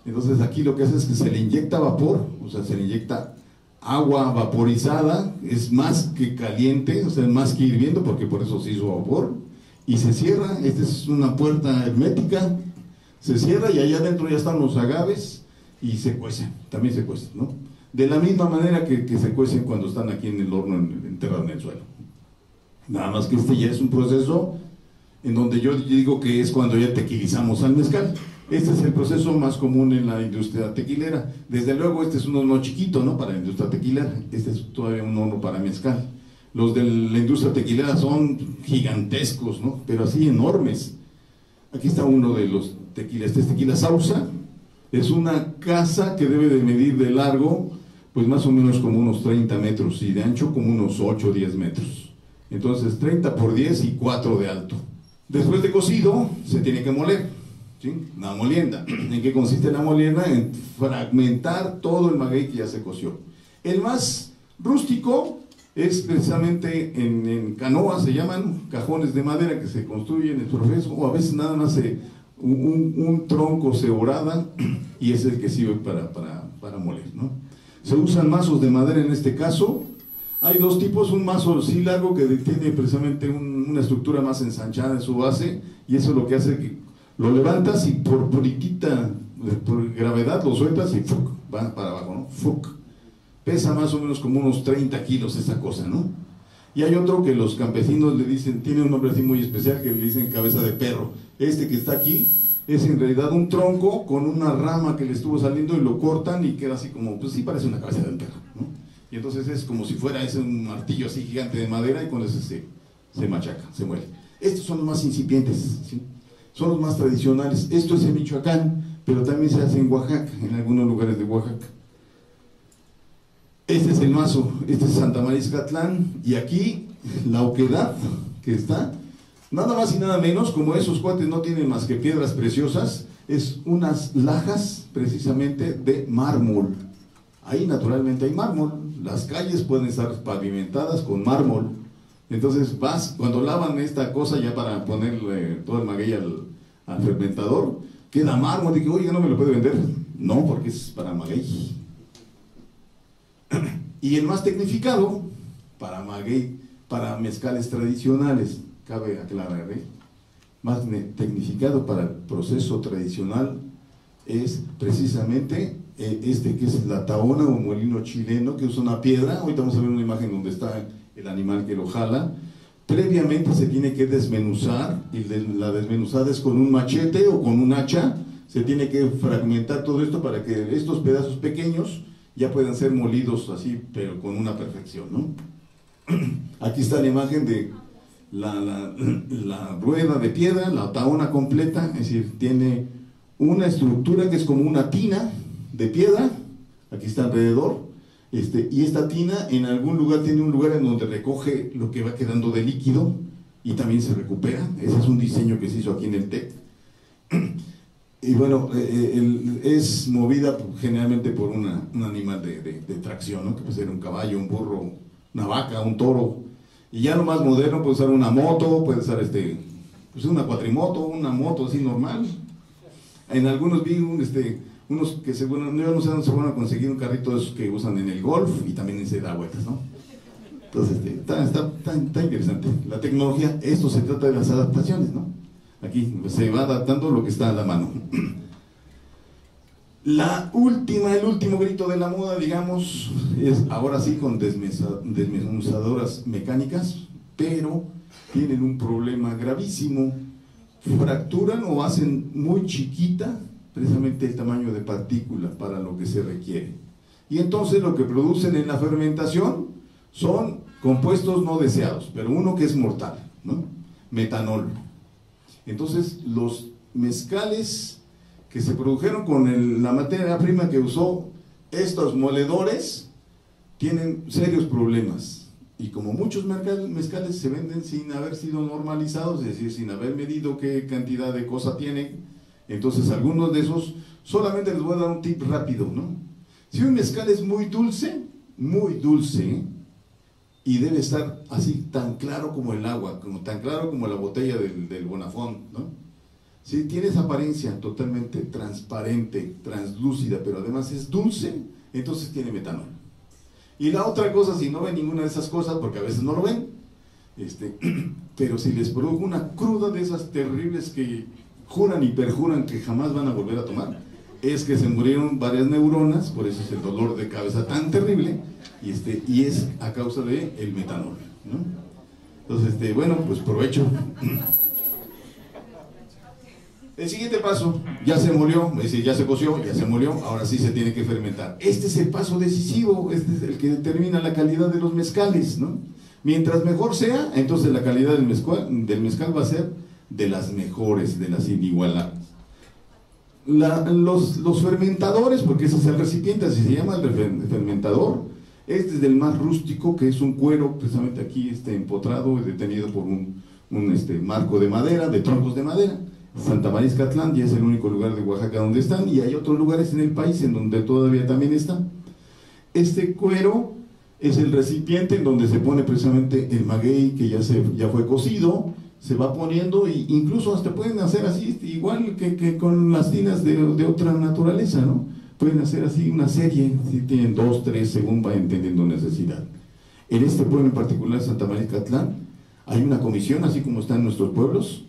Entonces aquí lo que hace es que se le inyecta vapor, o sea, se le inyecta agua vaporizada, es más que caliente, o sea, más que hirviendo, porque por eso se hizo vapor, y se cierra. Esta es una puerta hermética, se cierra y allá adentro ya están los agaves y se cuecen, también se cuecen, ¿no? De la misma manera que se cuecen cuando están aquí en el horno, enterrados en el suelo. Nada más que este ya es un proceso en donde yo digo que es cuando ya tequilizamos al mezcal. Este es el proceso más común en la industria tequilera. Desde luego este es un horno chiquito, ¿no?, para la industria tequilera. Este es todavía un horno para mezcal. Los de la industria tequilera son gigantescos, ¿no?, pero así enormes. Aquí está uno de los tequilas. Este es tequila Sauza. Es una casa que debe de medir de largo, pues más o menos como unos 30 metros, y de ancho como unos 8 o 10 metros. Entonces 30 por 10 y 4 de alto. Después de cocido se tiene que moler, ¿sí? La molienda. ¿En qué consiste la molienda? En fragmentar todo el maguey que ya se coció. El más rústico es precisamente en canoas, se llaman cajones de madera que se construyen en el proceso, o a veces nada más un tronco se horada y es el que sirve para moler, ¿no? Se usan mazos de madera en este caso. Hay dos tipos: un mazo sí largo que tiene precisamente una estructura más ensanchada en su base, y eso es lo que hace que lo levantas y por gravedad lo sueltas y ¡fuc!, va para abajo, ¿no? ¡Fuc! Pesa más o menos como unos 30 kilos esa cosa, ¿no? Y hay otro que los campesinos le dicen, tiene un nombre así muy especial, que le dicen cabeza de perro. Este que está aquí es en realidad un tronco con una rama que le estuvo saliendo y lo cortan y queda así como, pues sí parece una cabeza del perro, ¿no? Y entonces es como si fuera un martillo así gigante de madera, y con eso se machaca, se muele. Estos son los más incipientes, ¿sí? Son los más tradicionales. Esto es en Michoacán, pero también se hace en Oaxaca, en algunos lugares de Oaxaca. Este es el mazo, este es Santa María Izcatlán, y aquí la oquedad que está, nada más y nada menos, como esos cuates no tienen más que piedras preciosas, es unas lajas precisamente de mármol. Ahí naturalmente hay mármol, las calles pueden estar pavimentadas con mármol. Entonces cuando lavan esta cosa ya para ponerle todo el maguey al fermentador, queda mármol. Dije, oye, ¿no me lo puede vender? No, porque es para maguey. Y el más tecnificado para maguey, para mezcales tradicionales, cabe aclarar, más tecnificado para el proceso tradicional es precisamente este, que es la tahona o molino chileno, que usa una piedra. Ahorita vamos a ver una imagen donde está el animal que lo jala. Previamente se tiene que desmenuzar, y la desmenuzada es con un machete o con un hacha. Se tiene que fragmentar todo esto para que estos pedazos pequeños ya puedan ser molidos así, pero con una perfección, ¿no? Aquí está la imagen de la rueda de piedra, la tahona completa, es decir, tiene una estructura que es como una tina de piedra, aquí está alrededor, y esta tina en algún lugar tiene un lugar en donde recoge lo que va quedando de líquido y también se recupera. Ese es un diseño que se hizo aquí en el TEC. Y bueno, es movida generalmente por un animal de tracción, ¿no?, que puede ser un caballo, un burro, una vaca, un toro. Y ya lo más moderno puede ser una moto, puede ser pues una cuatrimoto, una moto así normal. En algunos vi unos que yo no sé dónde se van a conseguir un carrito de esos que usan en el golf y también se da vueltas, ¿no? Entonces está interesante. La tecnología, esto se trata de las adaptaciones, ¿no? Aquí se va adaptando lo que está a la mano. El último grito de la moda, digamos, es ahora sí con desmenuzadoras mecánicas, pero tienen un problema gravísimo. Fracturan o hacen muy chiquita precisamente el tamaño de partícula para lo que se requiere. Y entonces lo que producen en la fermentación son compuestos no deseados, pero uno que es mortal, ¿no? Metanol. Entonces los mezcales que se produjeron con la materia prima que usó estos moledores tienen serios problemas, y como muchos mezcales se venden sin haber sido normalizados, es decir, sin haber medido qué cantidad de cosa tienen, entonces algunos de esos, solamente les voy a dar un tip rápido, ¿no? Si un mezcal es muy dulce, y debe estar así tan claro como el agua, tan claro como la botella del Bonafont, ¿no? Si tiene esa apariencia totalmente transparente, translúcida, pero además es dulce, entonces tiene metanol. Y la otra cosa, si no ven ninguna de esas cosas, porque a veces no lo ven, pero si les produjo una cruda de esas terribles que juran y perjuran que jamás van a volver a tomar, es que se murieron varias neuronas, por eso es el dolor de cabeza tan terrible, y es a causa del metanol, ¿no? Entonces, bueno, pues provecho. El siguiente paso, ya se molió, es decir, ya se coció, ya se molió, ahora sí se tiene que fermentar. Este es el paso decisivo, este es el que determina la calidad de los mezcales, ¿no? Mientras mejor sea, entonces la calidad del mezcal va a ser de las mejores, de las inigualables. Los fermentadores, porque ese es el recipiente, así se llama el fermentador. Este es del más rústico, que es un cuero, precisamente aquí empotrado, detenido por un marco de madera, de troncos de madera. Santa María Izcatlán ya es el único lugar de Oaxaca donde están, y hay otros lugares en el país en donde todavía también están. Este cuero es el recipiente en donde se pone precisamente el maguey que ya fue cocido, se va poniendo, e incluso hasta pueden hacer así, igual que con las tinas de otra naturaleza, ¿no? Pueden hacer así una serie, si tienen 2, 3, según vayan teniendo necesidad. En este pueblo en particular, Santa María Izcatlán, hay una comisión, así como está en nuestros pueblos.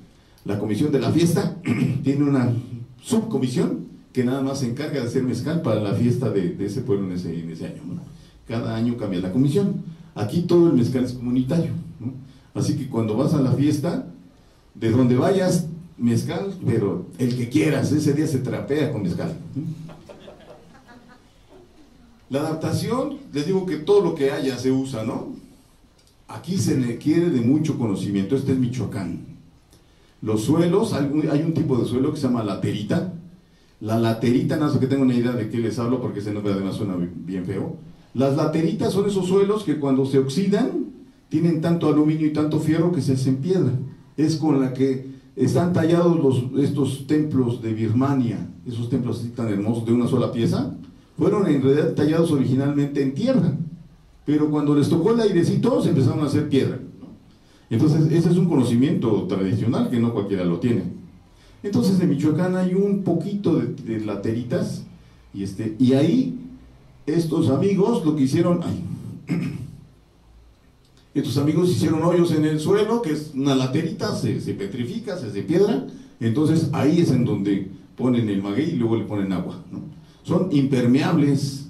La comisión de la fiesta tiene una subcomisión que nada más se encarga de hacer mezcal para la fiesta de ese pueblo en ese año, ¿no? Cada año cambia la comisión. Aquí todo el mezcal es comunitario, ¿no? Así que cuando vas a la fiesta, de donde vayas, mezcal, pero el que quieras, ese día se trapea con mezcal, ¿no? La adaptación, les digo que todo lo que haya se usa, ¿no? Aquí se requiere de mucho conocimiento. Este es Michoacán. Los suelos, hay un tipo de suelo que se llama laterita. La laterita, no sé que tengo una idea de qué les hablo, porque ese nombre además suena bien feo. Las lateritas son esos suelos que cuando se oxidan, tienen tanto aluminio y tanto fierro que se hacen piedra. Es con la que están tallados estos templos de Birmania, esos templos así tan hermosos de una sola pieza. Fueron en realidad tallados originalmente en tierra, pero cuando les tocó el airecito se empezaron a hacer piedra, ¿no? Entonces ese es un conocimiento tradicional que no cualquiera lo tiene. Entonces en Michoacán hay un poquito de lateritas, y ahí estos amigos lo que hicieron, estos amigos hicieron hoyos en el suelo, que es una laterita, se petrifica, se hace piedra. Entonces ahí es en donde ponen el maguey y luego le ponen agua, ¿no? Son impermeables,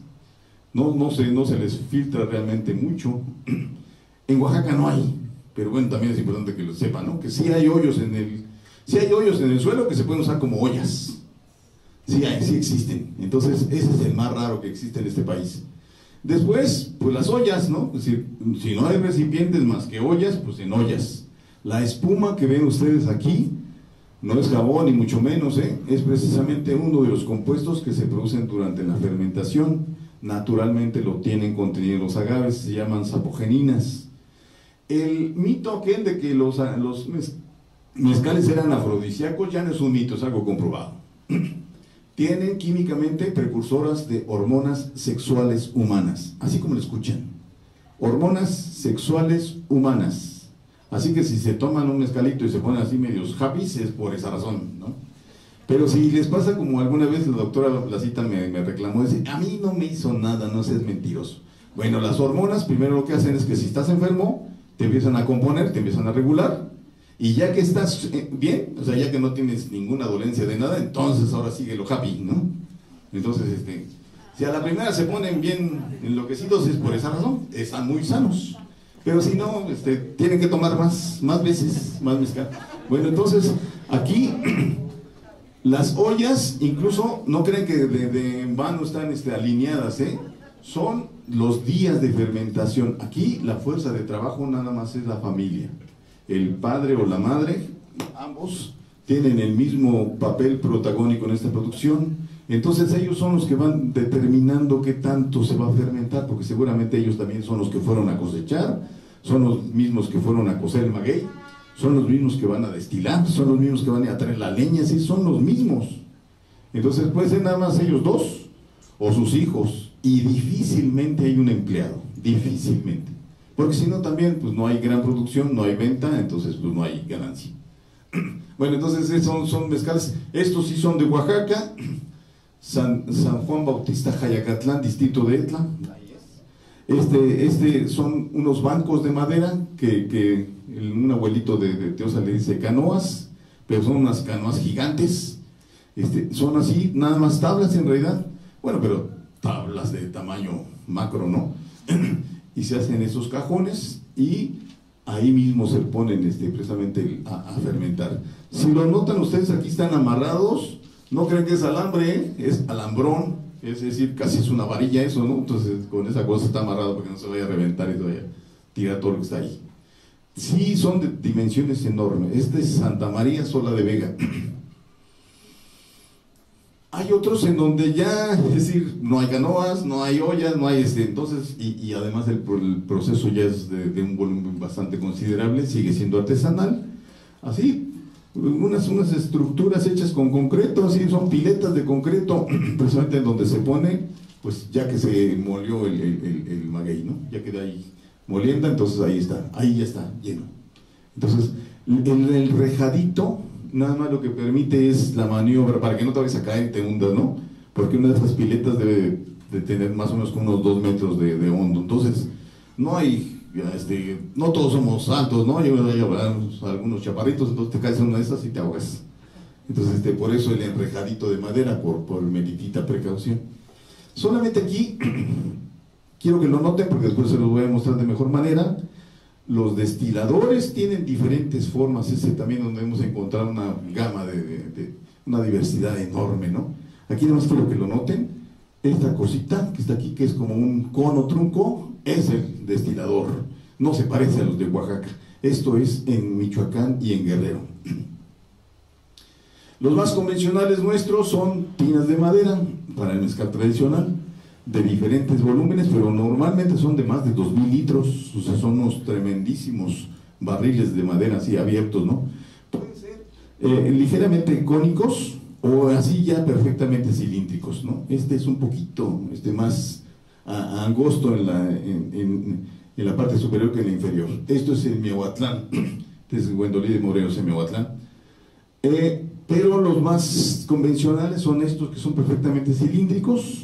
no se les filtra realmente mucho. En Oaxaca no hay, pero bueno, también es importante que lo sepan, ¿no? Que sí hay hoyos en el suelo que se pueden usar como ollas. Sí existen. Entonces ese es el más raro que existe en este país. Después, pues las ollas, ¿no? Es decir, si no hay recipientes más que ollas, pues en ollas. La espuma que ven ustedes aquí no es jabón ni mucho menos, es precisamente uno de los compuestos que se producen durante la fermentación. Naturalmente lo tienen contenido los agaves, se llaman sapogeninas. El mito aquel de que los mezcales eran afrodisíacos ya no es un mito, es algo comprobado. Tienen químicamente precursoras de hormonas sexuales humanas, así como lo escuchan. Hormonas sexuales humanas. Así que si se toman un mezcalito y se ponen así medios happy, es por esa razón, ¿no? Pero si les pasa como alguna vez la doctora Placita me reclamó, dice, a mí no me hizo nada, no seas mentiroso. Bueno, las hormonas primero lo que hacen es que si estás enfermo, te empiezan a componer, te empiezan a regular, y ya que estás bien, o sea, ya que no tienes ninguna dolencia de nada, entonces ahora sigue lo happy, ¿no? Entonces, si a la primera se ponen bien enloquecidos, es por esa razón, están muy sanos. Pero si no, tienen que tomar más veces, más mezcal. Bueno, entonces, aquí, las ollas, incluso, no creen que de en vano están alineadas, son los días de fermentación. Aquí, la fuerza de trabajo nada más es la familia. El padre o la madre, ambos, tienen el mismo papel protagónico en esta producción. Entonces ellos son los que van determinando qué tanto se va a fermentar, porque seguramente ellos también son los que fueron a cosechar, son los mismos que fueron a cocer el maguey, son los mismos que van a destilar, son los mismos que van a traer la leña, sí, son los mismos. Entonces puede ser nada más ellos dos o sus hijos, y difícilmente hay un empleado, difícilmente, porque si no también pues no hay gran producción, no hay venta, entonces pues no hay ganancia. Bueno, entonces son mezcales, estos sí son de Oaxaca, San Juan Bautista Jayacatlán, distrito de Etla. Son unos bancos de madera que un abuelito de Teosa le dice canoas, pero son unas canoas gigantes. Son así, nada más tablas en realidad, bueno, pero tablas de tamaño macro, ¿no? Y se hacen esos cajones y ahí mismo se ponen precisamente a fermentar. Si lo notan ustedes, aquí están amarrados, no creen que es alambre, ¿eh? Es alambrón, es decir, casi es una varilla eso, ¿no? Entonces con esa cosa está amarrado para que no se vaya a reventar y se vaya a tirar todo lo que está ahí. Sí, son de dimensiones enormes. Este es Santa María Sola de Vega. Hay otros en donde ya, es decir, no hay canoas, no hay ollas, no hay entonces, y además el proceso ya es de un volumen bastante considerable, sigue siendo artesanal, así, unas estructuras hechas con concreto, así, son piletas de concreto, precisamente en donde se pone, pues ya que se molió el maguey, ¿no? Ya queda ahí molienda, entonces ahí ya está lleno. Entonces, el rejadito, nada más lo que permite es la maniobra para que no te vayas a caer y te hundas, ¿no? Porque una de estas piletas debe de tener más o menos como unos 2 metros de hondo. Entonces, no hay, no todos somos altos, ¿no? Hay algunos chaparritos, entonces te caes en una de esas y te ahogas. Entonces, por eso el enrejadito de madera, por meritita precaución. Solamente aquí, quiero que lo noten porque después se los voy a mostrar de mejor manera. Los destiladores tienen diferentes formas, también donde hemos encontrado una gama una diversidad enorme, ¿no? Aquí nada más quiero que lo noten, esta cosita que está aquí, que es como un cono trunco, es el destilador, no se parece a los de Oaxaca, esto es en Michoacán y en Guerrero. Los más convencionales nuestros son tinas de madera, para el mezcal tradicional, de diferentes volúmenes, pero normalmente son de más de 2000 litros, o sea, son unos tremendísimos barriles de madera así abiertos, ¿no? Pueden ser ligeramente cónicos o así ya perfectamente cilíndricos, ¿no? Este es un poquito más angosto en la parte superior que en la inferior. Esto es el Miahuatlán, este es el Gwendolyn de Morelos en Miahuatlán. Pero los más convencionales son estos que son perfectamente cilíndricos,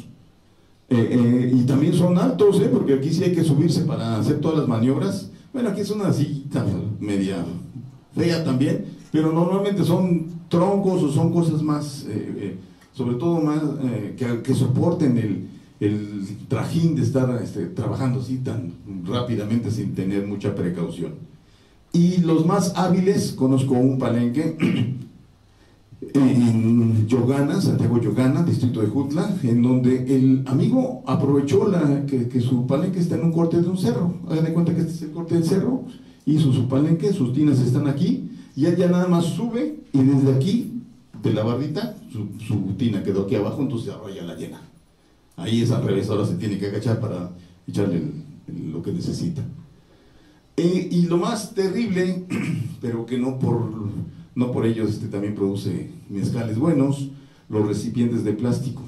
y también son altos, porque aquí sí hay que subirse para hacer todas las maniobras. Bueno, aquí es una sillita media fea también, pero normalmente son troncos o son cosas más, sobre todo más, que soporten el trajín de estar trabajando así tan rápidamente sin tener mucha precaución. Y los más hábiles, conozco un palenque en Yogana, Santiago Yogana, distrito de Jutla, en donde el amigo aprovechó que su palenque está en un corte de un cerro. Hagan de cuenta que este es el corte del cerro, hizo su palenque, sus tinas están aquí, y él ya nada más sube, y desde aquí, de la barrita, su tina quedó aquí abajo, entonces ahora ya la llena. Ahí es al revés, ahora se tiene que agachar para echarle lo que necesita. Y lo más terrible, pero que no por ello también produce mezcales buenos, los recipientes de plástico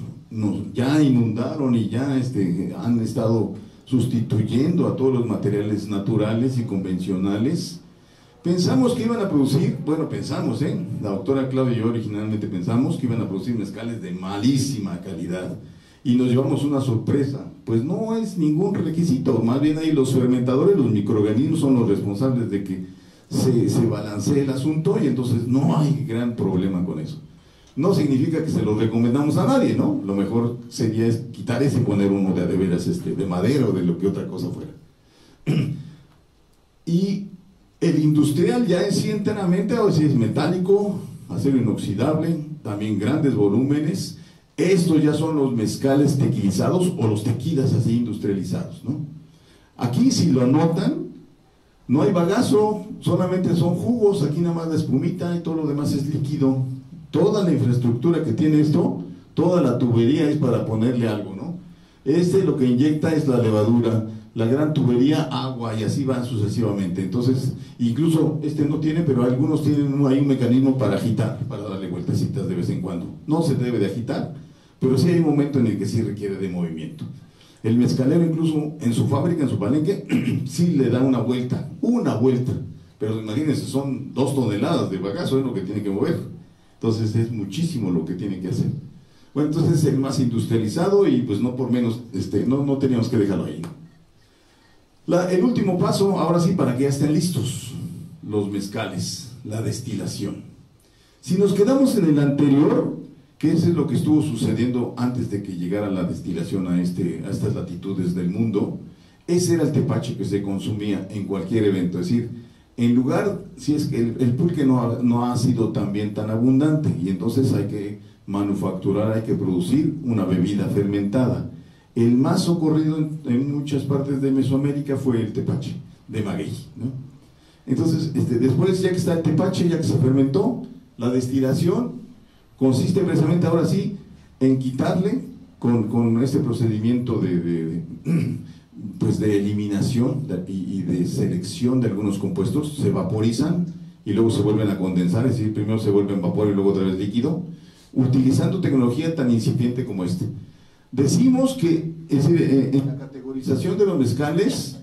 ya inundaron y ya han estado sustituyendo a todos los materiales naturales y convencionales. Pensamos que iban a producir, bueno, pensamos, la doctora Claudia y yo originalmente pensamos que iban a producir mezcales de malísima calidad y nos llevamos una sorpresa, pues no es ningún requisito, más bien ahí los fermentadores, los microorganismos son los responsables de que se balancea el asunto y entonces no hay gran problema con eso. No significa que se lo recomendamos a nadie, ¿no? Lo mejor sería quitar ese y poner uno de veras de madera o de lo que otra cosa fuera. Y el industrial ya es sí enteramente, o si es metálico, acero inoxidable, también grandes volúmenes. Estos ya son los mezcales tequilizados o los tequilas así industrializados, ¿no? Aquí si lo notan, no hay bagazo, solamente son jugos, aquí nada más la espumita y todo lo demás es líquido. Toda la infraestructura que tiene esto, toda la tubería es para ponerle algo, ¿no? Lo que inyecta es la levadura, la gran tubería, agua y así van sucesivamente. Entonces, incluso no tiene, pero algunos tienen ahí un mecanismo para agitar, para darle vueltecitas de vez en cuando. No se debe de agitar, pero sí hay un momento en el que sí requiere de movimiento. El mezcalero incluso en su fábrica, en su palenque, sí le da una vuelta, pero imagínense, son 2 toneladas de bagazo, es lo que tiene que mover. Entonces es muchísimo lo que tiene que hacer. Bueno, entonces es el más industrializado y pues no por menos, no teníamos que dejarlo ahí. El último paso, ahora sí, para que ya estén listos los mezcales, la destilación. Si nos quedamos en el anterior, que eso es lo que estuvo sucediendo antes de que llegara la destilación a estas latitudes del mundo, ese era el tepache que se consumía en cualquier evento. Es decir, en lugar, si es que el pulque no ha sido también tan abundante, y entonces hay que manufacturar, hay que producir una bebida fermentada. El más socorrido en muchas partes de Mesoamérica fue el tepache de maguey, ¿no? Entonces, después, ya que está el tepache, ya que se fermentó, la destilación consiste precisamente ahora sí en quitarle con este procedimiento pues de eliminación y de selección de algunos compuestos. Se vaporizan y luego se vuelven a condensar, es decir, primero se vuelven vapor y luego otra vez líquido, utilizando tecnología tan incipiente como Decimos que, es decir, en la categorización de los mezcales,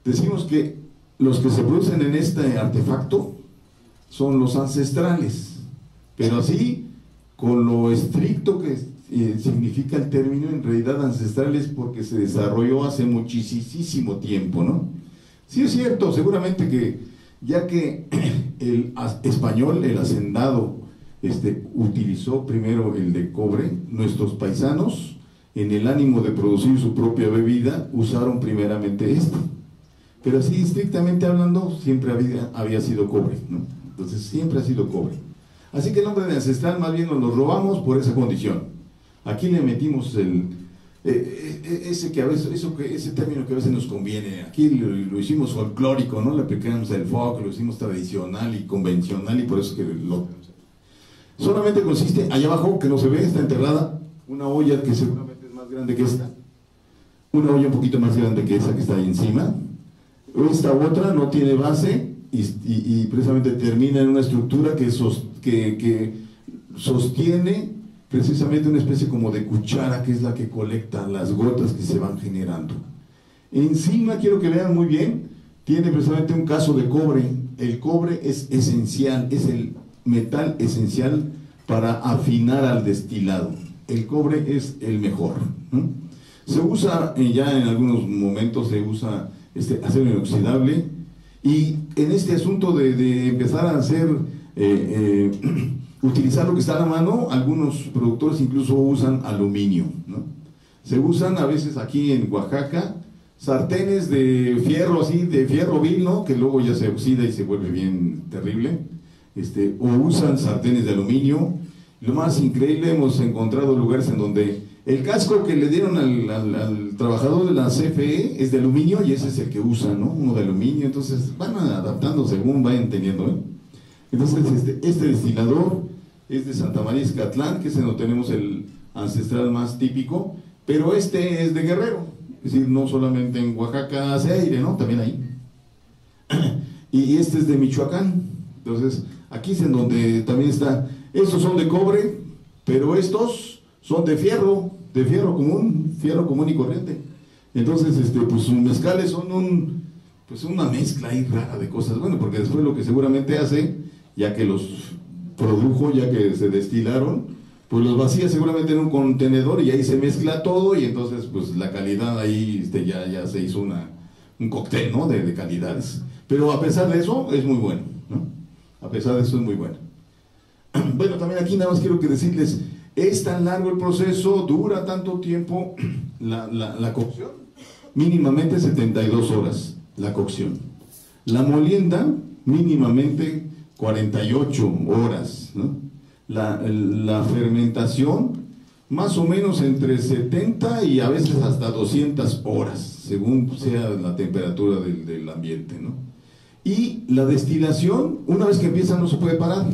decimos que los que se producen en este artefacto son los ancestrales, pero así, con lo estricto que significa el término, en realidad ancestral es porque se desarrolló hace muchísimo tiempo, ¿no? Sí es cierto, seguramente que ya que el español, el hacendado, utilizó primero el de cobre, nuestros paisanos, en el ánimo de producir su propia bebida, usaron primeramente pero así estrictamente hablando, siempre había sido cobre, ¿no? Entonces siempre ha sido cobre. Así que el nombre de ancestral más bien nos lo robamos por esa condición. Aquí le metimos ese término que a veces nos conviene. Aquí lo hicimos folclórico, ¿no? Le aplicamos el folk, lo hicimos tradicional y convencional, y por eso que solamente consiste, allá abajo, que no se ve, está enterrada, una olla que seguramente es más grande que esta, una olla un poquito más grande que esa que está ahí encima. Esta otra no tiene base y precisamente termina en una estructura que sostiene precisamente una especie como de cuchara, que es la que colecta las gotas que se van generando. Encima, quiero que vean muy bien, tiene precisamente un caso de cobre. El cobre es esencial, es el metal esencial para afinar al destilado. El cobre es el mejor, ¿no? Se usa, ya en algunos momentos se usa acero inoxidable, y en este asunto de empezar a hacer utilizar lo que está a la mano, algunos productores incluso usan aluminio, ¿no? Se usan a veces aquí en Oaxaca sartenes de fierro, así, de fierro vil, ¿no? Que luego ya se oxida y se vuelve bien terrible, o usan sartenes de aluminio. Lo más increíble, hemos encontrado lugares en donde el casco que le dieron al trabajador de la CFE es de aluminio, y ese es el que usan, ¿no? Uno de aluminio. Entonces van adaptando según vayan teniendo, ¿eh? Entonces este destilador es de Santa María Izcatlán, que es en donde tenemos el ancestral más típico, pero es de Guerrero, es decir, no solamente en Oaxaca hace aire, ¿no? También ahí. Y este es de Michoacán. Entonces aquí es en donde también está. Estos son de cobre, pero estos son de fierro común y corriente. Entonces, pues sus mezcales son una mezcla ahí rara de cosas. Bueno, porque después lo que seguramente hace, ya que los produjo, ya que se destilaron, pues los vacía seguramente en un contenedor y ahí se mezcla todo, y entonces pues la calidad ahí ya se hizo un cóctel, ¿no? de calidades. Pero a pesar de eso es muy bueno, ¿no? A pesar de eso es muy bueno. Bueno, también aquí nada más quiero decirles, es tan largo el proceso, dura tanto tiempo la cocción, mínimamente 72 horas la cocción. La molienda, mínimamente 48 horas, ¿no? La fermentación, más o menos entre 70 y a veces hasta 200 horas, según sea la temperatura del ambiente, ¿no? Y la destilación, una vez que empieza, no se puede parar.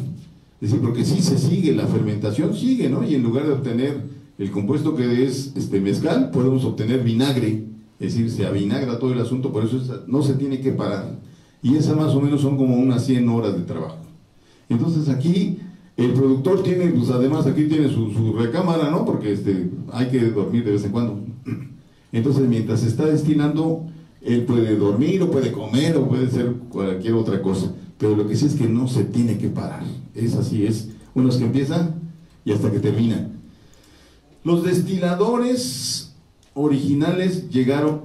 Es decir, porque si se sigue, la fermentación sigue, ¿no? Y en lugar de obtener el compuesto que es mezcal, podemos obtener vinagre. Es decir, se avinagra todo el asunto, por eso no se tiene que parar. Y esas más o menos son como unas 100 horas de trabajo. Entonces aquí el productor tiene, pues además aquí tiene su recámara, ¿no? Porque hay que dormir de vez en cuando. Entonces mientras se está destilando, él puede dormir o puede comer o puede hacer cualquier otra cosa. pero lo que sí es que no se tiene que parar. Es así, es unos que empiezan y hasta que terminan. Los destiladores originales llegaron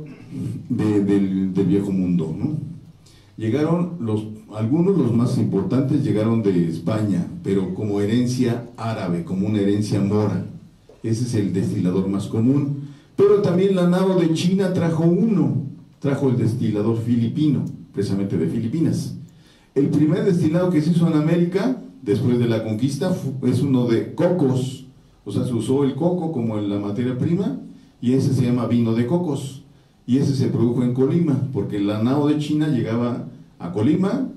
del viejo mundo, ¿no? Llegaron algunos, los más importantes, llegaron de España, pero como herencia árabe, como una herencia mora. Ese es el destilador más común. Pero también la nao de China trajo el destilador filipino, precisamente de Filipinas. El primer destilado que se hizo en América, después de la conquista, es uno de cocos. O sea, se usó el coco como la materia prima, y ese se llama vino de cocos. Y ese se produjo en Colima, porque la nao de China llegaba a Colima,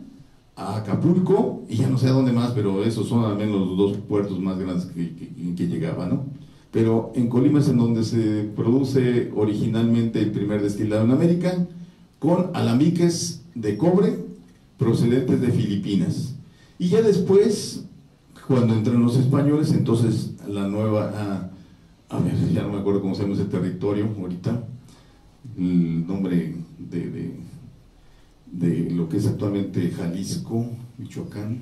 a Acapulco, y ya no sé a dónde más, pero esos son al menos los dos puertos más grandes que llegaba, ¿no? Pero en Colima es en donde se produce originalmente el primer destilado en América, con alambiques de cobre procedentes de Filipinas. Y ya después, cuando entran los españoles, entonces la nueva, a ver, ya no me acuerdo cómo se llama ese territorio ahorita, el nombre de lo que es actualmente Jalisco, Michoacán,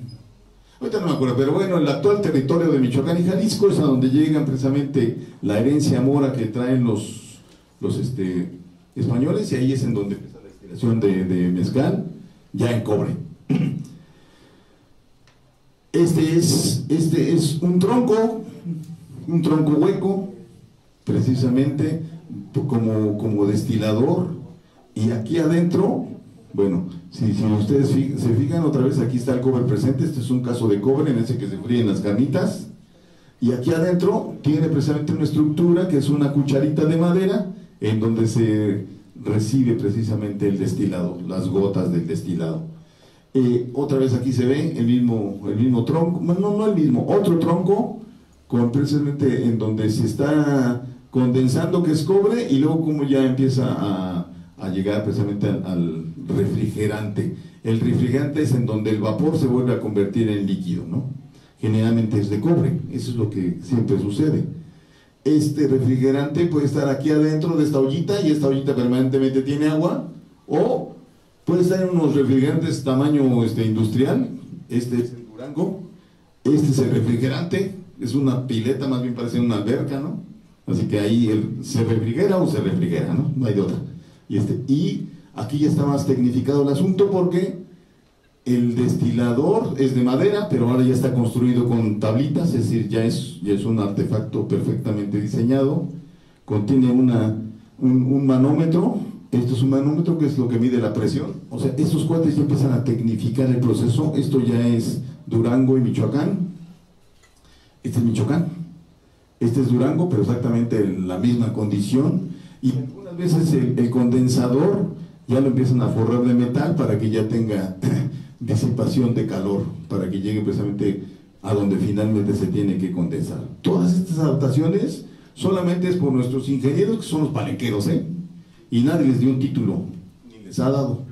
ahorita no me acuerdo, pero bueno, el actual territorio de Michoacán y Jalisco es a donde llegan precisamente la herencia mora que traen los españoles, y ahí es en donde empieza la destilación de mezcal, ya en cobre. Este es un tronco hueco, precisamente como destilador, y aquí adentro, bueno, si ustedes se fijan otra vez, aquí está el cobre presente. Este es un caso de cobre en ese que se fríen las carnitas, y aquí adentro tiene precisamente una estructura que es una cucharita de madera en donde se recibe precisamente el destilado, las gotas del destilado. Otra vez aquí se ve el mismo tronco, no el mismo, otro tronco, con precisamente en donde se está condensando, que es cobre, y luego como ya empieza a llegar precisamente al refrigerante. El refrigerante es en donde el vapor se vuelve a convertir en líquido, ¿no? Generalmente es de cobre, eso es lo que siempre sucede. Este refrigerante puede estar aquí adentro de esta ollita, y esta ollita permanentemente tiene agua, o puede estar en unos refrigerantes tamaño industrial. Este es el Durango, este es el refrigerante, es una pileta, más bien parece una alberca, ¿no? Así que ahí se refrigera o se refrigera, ¿no? No hay de otra. Y aquí ya está más tecnificado el asunto, porque el destilador es de madera, pero ahora ya está construido con tablitas, es decir, ya es un artefacto perfectamente diseñado. Contiene un manómetro. Esto es un manómetro, que es lo que mide la presión. O sea, estos cuates ya empiezan a tecnificar el proceso. Esto ya es Durango y Michoacán. Este es Michoacán. Este es Durango, pero exactamente en la misma condición. Y algunas veces el condensador ya lo empiezan a forrar de metal para que ya tenga disipación de calor, para que llegue precisamente a donde finalmente se tiene que condensar. Todas estas adaptaciones solamente es por nuestros ingenieros, que son los palenqueros, y nadie les dio un título, ni les ha dado.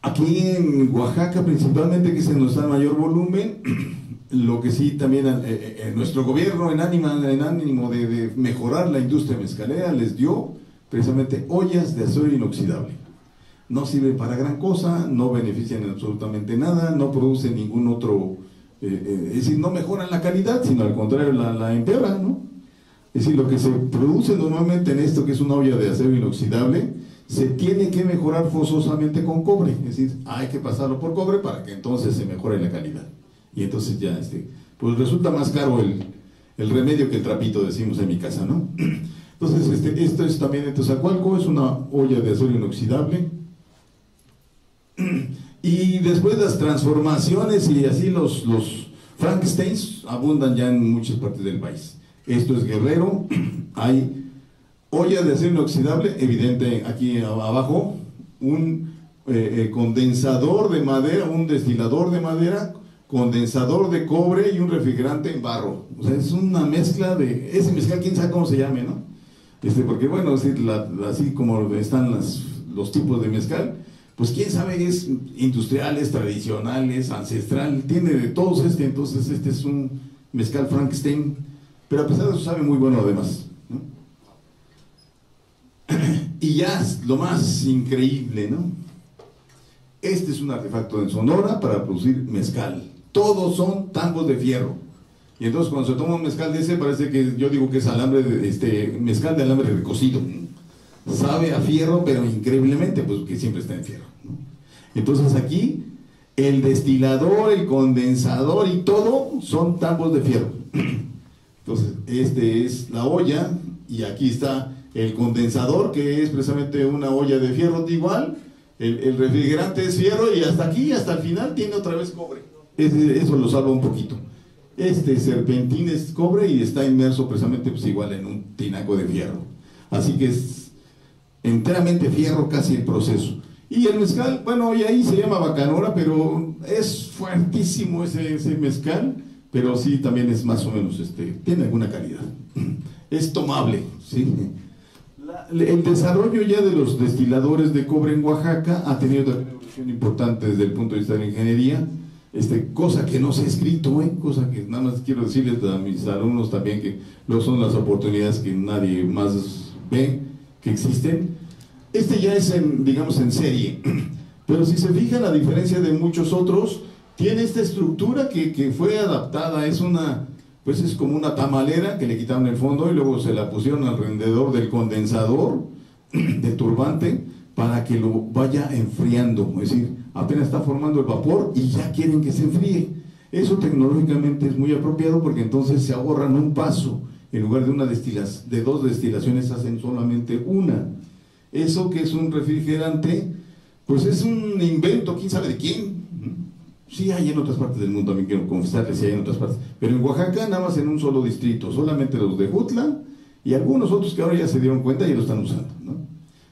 Aquí en Oaxaca principalmente, que es en donde está el mayor volumen, lo que sí también nuestro gobierno en ánimo de mejorar la industria mezcalera les dio precisamente ollas de acero inoxidable. No sirven para gran cosa, no benefician en absolutamente nada, no producen ningún otro, es decir, no mejoran la calidad, sino al contrario la empeoran, ¿no? Es decir, lo que se produce normalmente en esto, que es una olla de acero inoxidable, se tiene que mejorar forzosamente con cobre. Es decir, hay que pasarlo por cobre para que entonces se mejore la calidad. Y entonces ya, pues resulta más caro el remedio que el trapito, decimos en mi casa, ¿no? Entonces, esto es también en Teozacualco, es una olla de acero inoxidable. Y después las transformaciones y así los Frankensteins abundan ya en muchas partes del país. Esto es Guerrero, hay olla de acero inoxidable, evidente aquí abajo, un condensador de madera, un destilador de madera, condensador de cobre y un refrigerante en barro. O sea, es una mezcla de ese mezcal, quién sabe cómo se llame, ¿no? Porque bueno, así como están los tipos de mezcal, pues quién sabe, es industriales, tradicionales, ancestral, tiene de todos entonces este es un mezcal Frankenstein, pero a pesar de eso sabe muy bueno además, ¿no? Y ya lo más increíble, ¿no? Este es un artefacto en Sonora para producir mezcal. Todos son tambos de fierro. Y entonces cuando se toma un mezcal de ese, parece que yo digo que es alambre mezcal de alambre recocido. Sabe a fierro, pero increíblemente, pues que siempre está en fierro, ¿no? Entonces aquí el destilador, el condensador y todo son tambos de fierro. Entonces, este es la olla y aquí está el condensador, que es precisamente una olla de fierro igual. El refrigerante es fierro y hasta aquí, hasta el final, tiene otra vez cobre. Eso lo salva un poquito. Este serpentín es cobre y está inmerso precisamente pues igual en un tinaco de fierro. Así que es enteramente fierro casi el proceso. Y el mezcal, bueno, y ahí se llama bacanora, pero es fuertísimo ese mezcal, pero sí también es más o menos, tiene alguna calidad. Es tomable, ¿sí? El desarrollo ya de los destiladores de cobre en Oaxaca ha tenido también una evolución importante desde el punto de vista de la ingeniería, cosa que no se ha escrito, cosa que nada más quiero decirles a mis alumnos también que no son las oportunidades que nadie más ve que existen. Ya es digamos en serie, pero si se fijan, a diferencia de muchos otros, tiene esta estructura que fue adaptada, pues es como una tamalera que le quitaron el fondo y luego se la pusieron alrededor del condensador de turbante para que lo vaya enfriando, es decir, apenas está formando el vapor y ya quieren que se enfríe. Eso tecnológicamente es muy apropiado porque entonces se ahorran un paso, en lugar de dos destilaciones hacen solamente una. Eso que es un refrigerante, pues es un invento, quién sabe de quién. Sí hay en otras partes del mundo, también quiero confesarles, sí hay en otras partes, pero en Oaxaca nada más en un solo distrito, solamente los de Jutla y algunos otros que ahora ya se dieron cuenta y lo están usando, ¿no?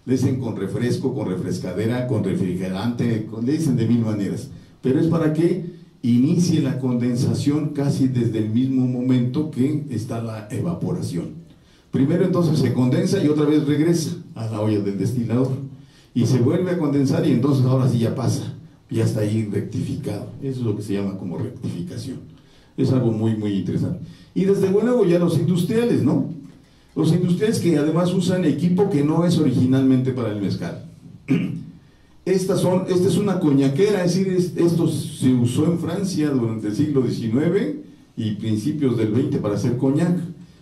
Le dicen con refresco, con refrescadera, con refrigerante, le dicen de mil maneras, pero es para que inicie la condensación casi desde el mismo momento que está la evaporación. Primero entonces se condensa y otra vez regresa a la olla del destilador y se vuelve a condensar y entonces ahora sí ya pasa, ya está ahí rectificado. Eso es lo que se llama como rectificación. Es algo muy muy interesante. Y desde luego ya los industriales, ¿no? Los industriales que además usan equipo que no es originalmente para el mezcal. Esta es una coñaquera, es decir, esto se usó en Francia durante el siglo XIX y principios del XX para hacer coñac.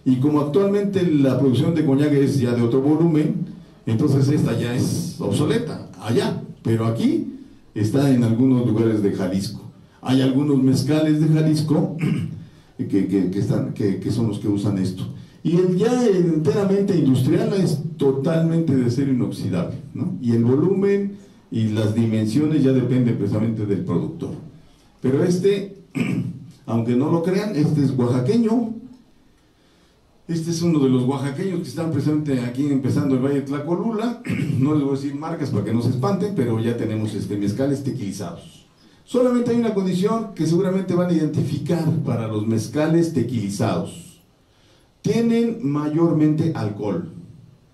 Y como actualmente la producción de coñac es ya de otro volumen, entonces esta ya es obsoleta, allá, pero aquí está en algunos lugares de Jalisco. Hay algunos mezcales de Jalisco que son los que usan esto. Y el ya enteramente industrial es totalmente de acero inoxidable, ¿no? Y el volumen y las dimensiones ya dependen precisamente del productor. Pero aunque no lo crean, es oaxaqueño. Este es uno de los oaxaqueños que están precisamente aquí empezando el Valle de Tlacolula. No les voy a decir marcas para que no se espanten, pero ya tenemos mezcales tequilizados. Solamente hay una condición que seguramente van a identificar para los mezcales tequilizados. Tienen mayormente alcohol.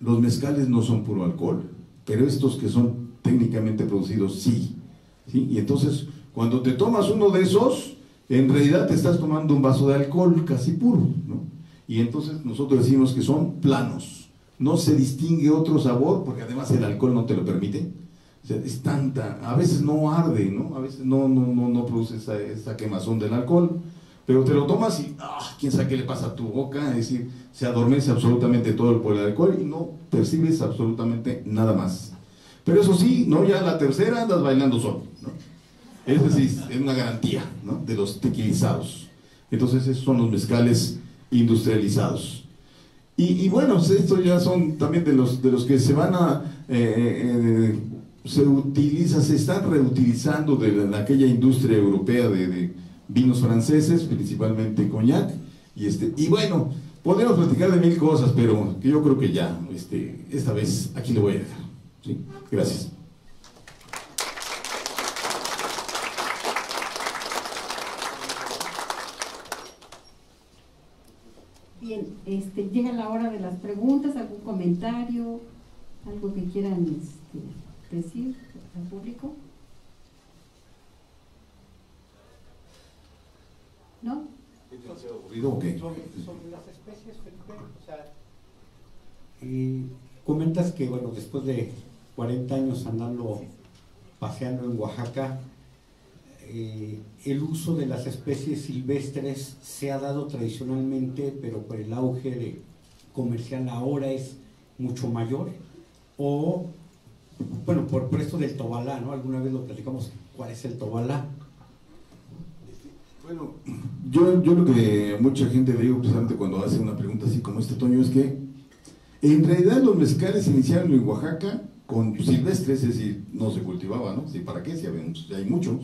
Los mezcales no son puro alcohol, pero estos que son técnicamente producidos sí. Y entonces, cuando te tomas uno de esos, en realidad te estás tomando un vaso de alcohol casi puro, ¿no? Y entonces nosotros decimos que son planos. No se distingue otro sabor, porque además el alcohol no te lo permite. O sea, es a veces no arde, ¿no? A veces no produce esa quemazón del alcohol. Pero te lo tomas y quién sabe qué le pasa a tu boca, es decir, se adormece absolutamente todo por el alcohol y no percibes absolutamente nada más. Pero eso sí, ¿no? Ya la tercera andas bailando solo, ¿no? Es decir, es una garantía, ¿no? De los tequilizados. Entonces esos son los mezcales industrializados. Y bueno, estos ya son también de los que se van se están reutilizando de aquella industria europea de vinos franceses, principalmente coñac, y bueno, podemos platicar de mil cosas, pero que yo creo que ya, esta vez aquí lo voy a dejar, ¿sí? Gracias. Bien, llega la hora de las preguntas, algún comentario, algo que quieran decir al público. ¿No? Sobre las especies, Felipe, o sea, comentas que, bueno, después de 40 años andando paseando en Oaxaca, el uso de las especies silvestres se ha dado tradicionalmente, pero por el auge comercial ahora es mucho mayor, o, bueno, por esto del tobalá, ¿no? Alguna vez lo platicamos, ¿cuál es el tobalá? Bueno, yo lo que mucha gente le digo precisamente cuando hace una pregunta así como este, Toño, es que en realidad los mezcales iniciaron en Oaxaca con silvestres, es decir, no se cultivaba, ¿no? Sí, ¿para qué? Si hay muchos.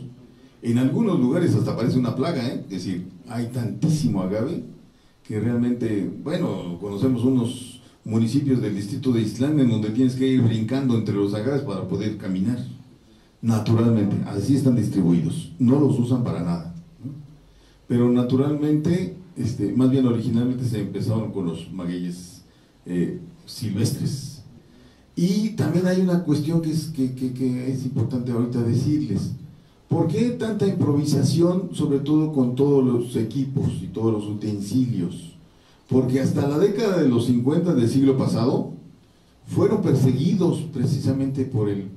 En algunos lugares hasta parece una plaga, ¿eh? Es decir, hay tantísimo agave que realmente, bueno, conocemos unos municipios del distrito de Islán en donde tienes que ir brincando entre los agaves para poder caminar. Naturalmente, así están distribuidos, no los usan para nada, ¿no? Pero naturalmente, más bien originalmente se empezaron con los magueyes silvestres. Y también hay una cuestión que es importante ahorita decirles. ¿Por qué tanta improvisación, sobre todo con todos los equipos y todos los utensilios? Porque hasta la década de los 50 del siglo pasado fueron perseguidos precisamente por el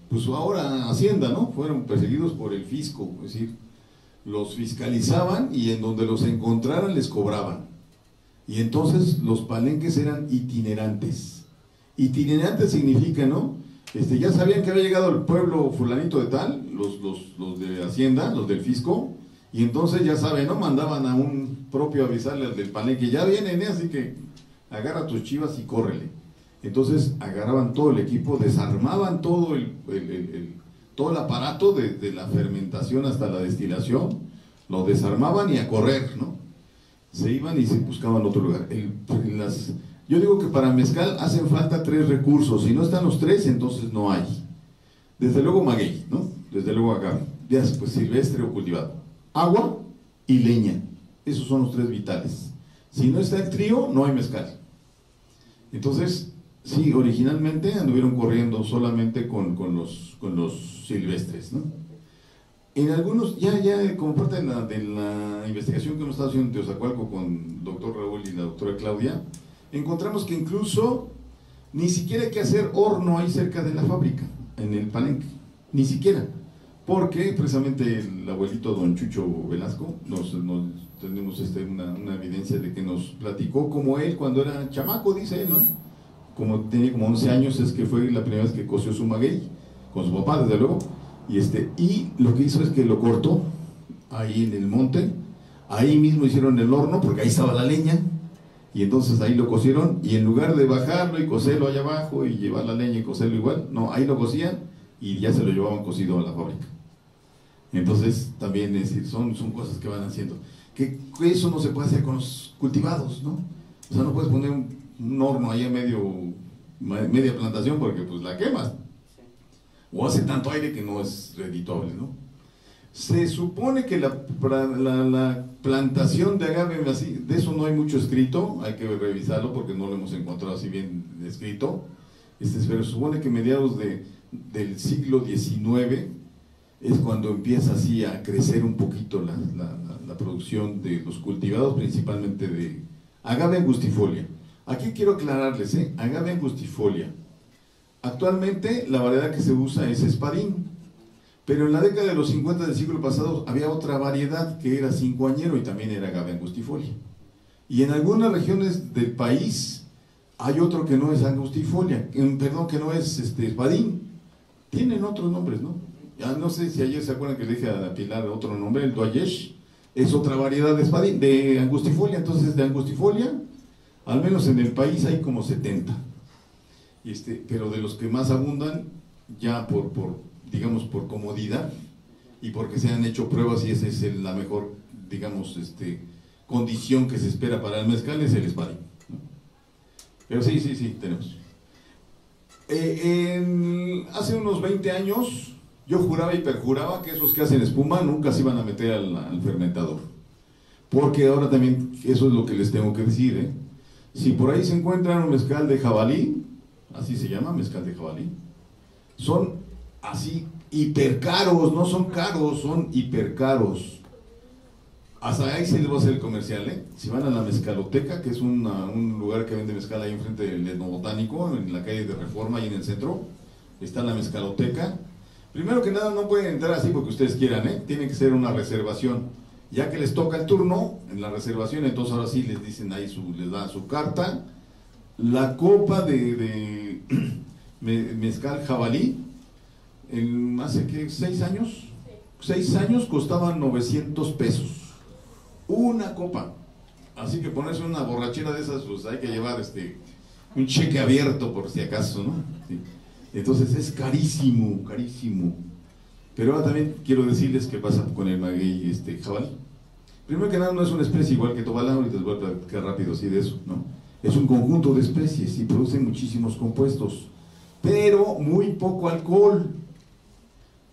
pues ahora Hacienda, ¿no? Fueron perseguidos por el fisco, es decir, los fiscalizaban y en donde los encontraran les cobraban. Y entonces los palenques eran itinerantes. Itinerante significa, ¿no? Ya sabían que había llegado el pueblo fulanito de tal, los de Hacienda, los del fisco, y entonces ya saben, ¿no? Mandaban a un propio a avisarle al del palenque, ya vienen, así que agarra tus chivas y córrele. Entonces agarraban todo el equipo, desarmaban todo todo el aparato de la fermentación hasta la destilación, lo desarmaban y a correr, ¿no? Se iban y se buscaban otro lugar. Yo digo que para mezcal hacen falta 3 recursos, si no están los 3, entonces no hay. Desde luego maguey, ¿no? Desde luego agave, ya pues silvestre o cultivado. Agua y leña, esos son los 3 vitales. Si no está el trío, no hay mezcal. Entonces, sí, originalmente anduvieron corriendo solamente con los silvestres, ¿no? En algunos, ya como parte de la investigación que hemos estado haciendo en Teozacualco con el doctor Raúl y la doctora Claudia, encontramos que incluso ni siquiera hay que hacer horno ahí cerca de la fábrica, en el palenque, ni siquiera, porque precisamente el abuelito don Chucho Velasco, tenemos una evidencia de que nos platicó como él cuando era chamaco, dice él, ¿no? Como tenía como 11 años, es que fue la primera vez que coció su maguey, con su papá desde luego, y lo que hizo es que lo cortó ahí en el monte, ahí mismo hicieron el horno, porque ahí estaba la leña, y entonces ahí lo cocieron, y en lugar de bajarlo y cocerlo allá abajo y llevar la leña y cocerlo igual, no, ahí lo cocían y ya se lo llevaban cocido a la fábrica. Entonces también es decir, son cosas que van haciendo, que eso no se puede hacer con los cultivados, ¿no? O sea, no puedes poner un horno ahí a media plantación porque pues la quemas, o hace tanto aire que no es redituable, ¿no? Se supone que la plantación de agave, así, de eso no hay mucho escrito, hay que revisarlo porque no lo hemos encontrado así bien escrito, pero se supone que mediados del siglo XIX es cuando empieza así a crecer un poquito la producción de los cultivados, principalmente de agave angustifolia. Aquí quiero aclararles, agave angustifolia. Actualmente la variedad que se usa es espadín, pero en la década de los 50 del siglo pasado había otra variedad que era cincoañero y también era agave angustifolia. Y en algunas regiones del país hay otro que no es angustifolia, perdón, que no es espadín. Tienen otros nombres, ¿no? Ya no sé si ayer se acuerdan que le dije a Pilar otro nombre, el Doayesh, es otra variedad de espadín, de angustifolia. Entonces de angustifolia, al menos en el país hay como 70. Pero de los que más abundan, ya digamos por comodidad y porque se han hecho pruebas y esa es la mejor, digamos, condición que se espera para el mezcal, es el espadín, ¿no? Pero sí, tenemos. Hace unos 20 años yo juraba y perjuraba que esos que hacen espuma nunca se iban a meter al fermentador, porque ahora también eso es lo que les tengo que decir, si por ahí se encuentran un mezcal de jabalí, así se llama, mezcal de jabalí, son así hipercaros, no son caros, son hipercaros. Hasta ahí se les va a hacer el comercial, si van a la Mezcaloteca, que es un lugar que vende mezcal ahí enfrente del Etnobotánico, en la calle de Reforma, ahí en el centro, está la Mezcaloteca. Primero que nada, no pueden entrar así porque ustedes quieran, ¿eh? Tiene que ser una reservación. Ya que les toca el turno en la reservación, entonces ahora sí les dicen ahí, les dan su carta. La copa de mezcal jabalí, hace que 6 años, 6 años costaban 900 pesos. Una copa. Así que ponerse una borrachera de esas, pues hay que llevar un cheque abierto por si acaso, ¿no? Sí. Entonces es carísimo, carísimo. Pero ahora también quiero decirles qué pasa con el maguey jabalí. Primero que nada, no es una especie igual que tobalá, ahorita les voy a platicar rápido así de eso, ¿no? Es un conjunto de especies y producen muchísimos compuestos, pero muy poco alcohol.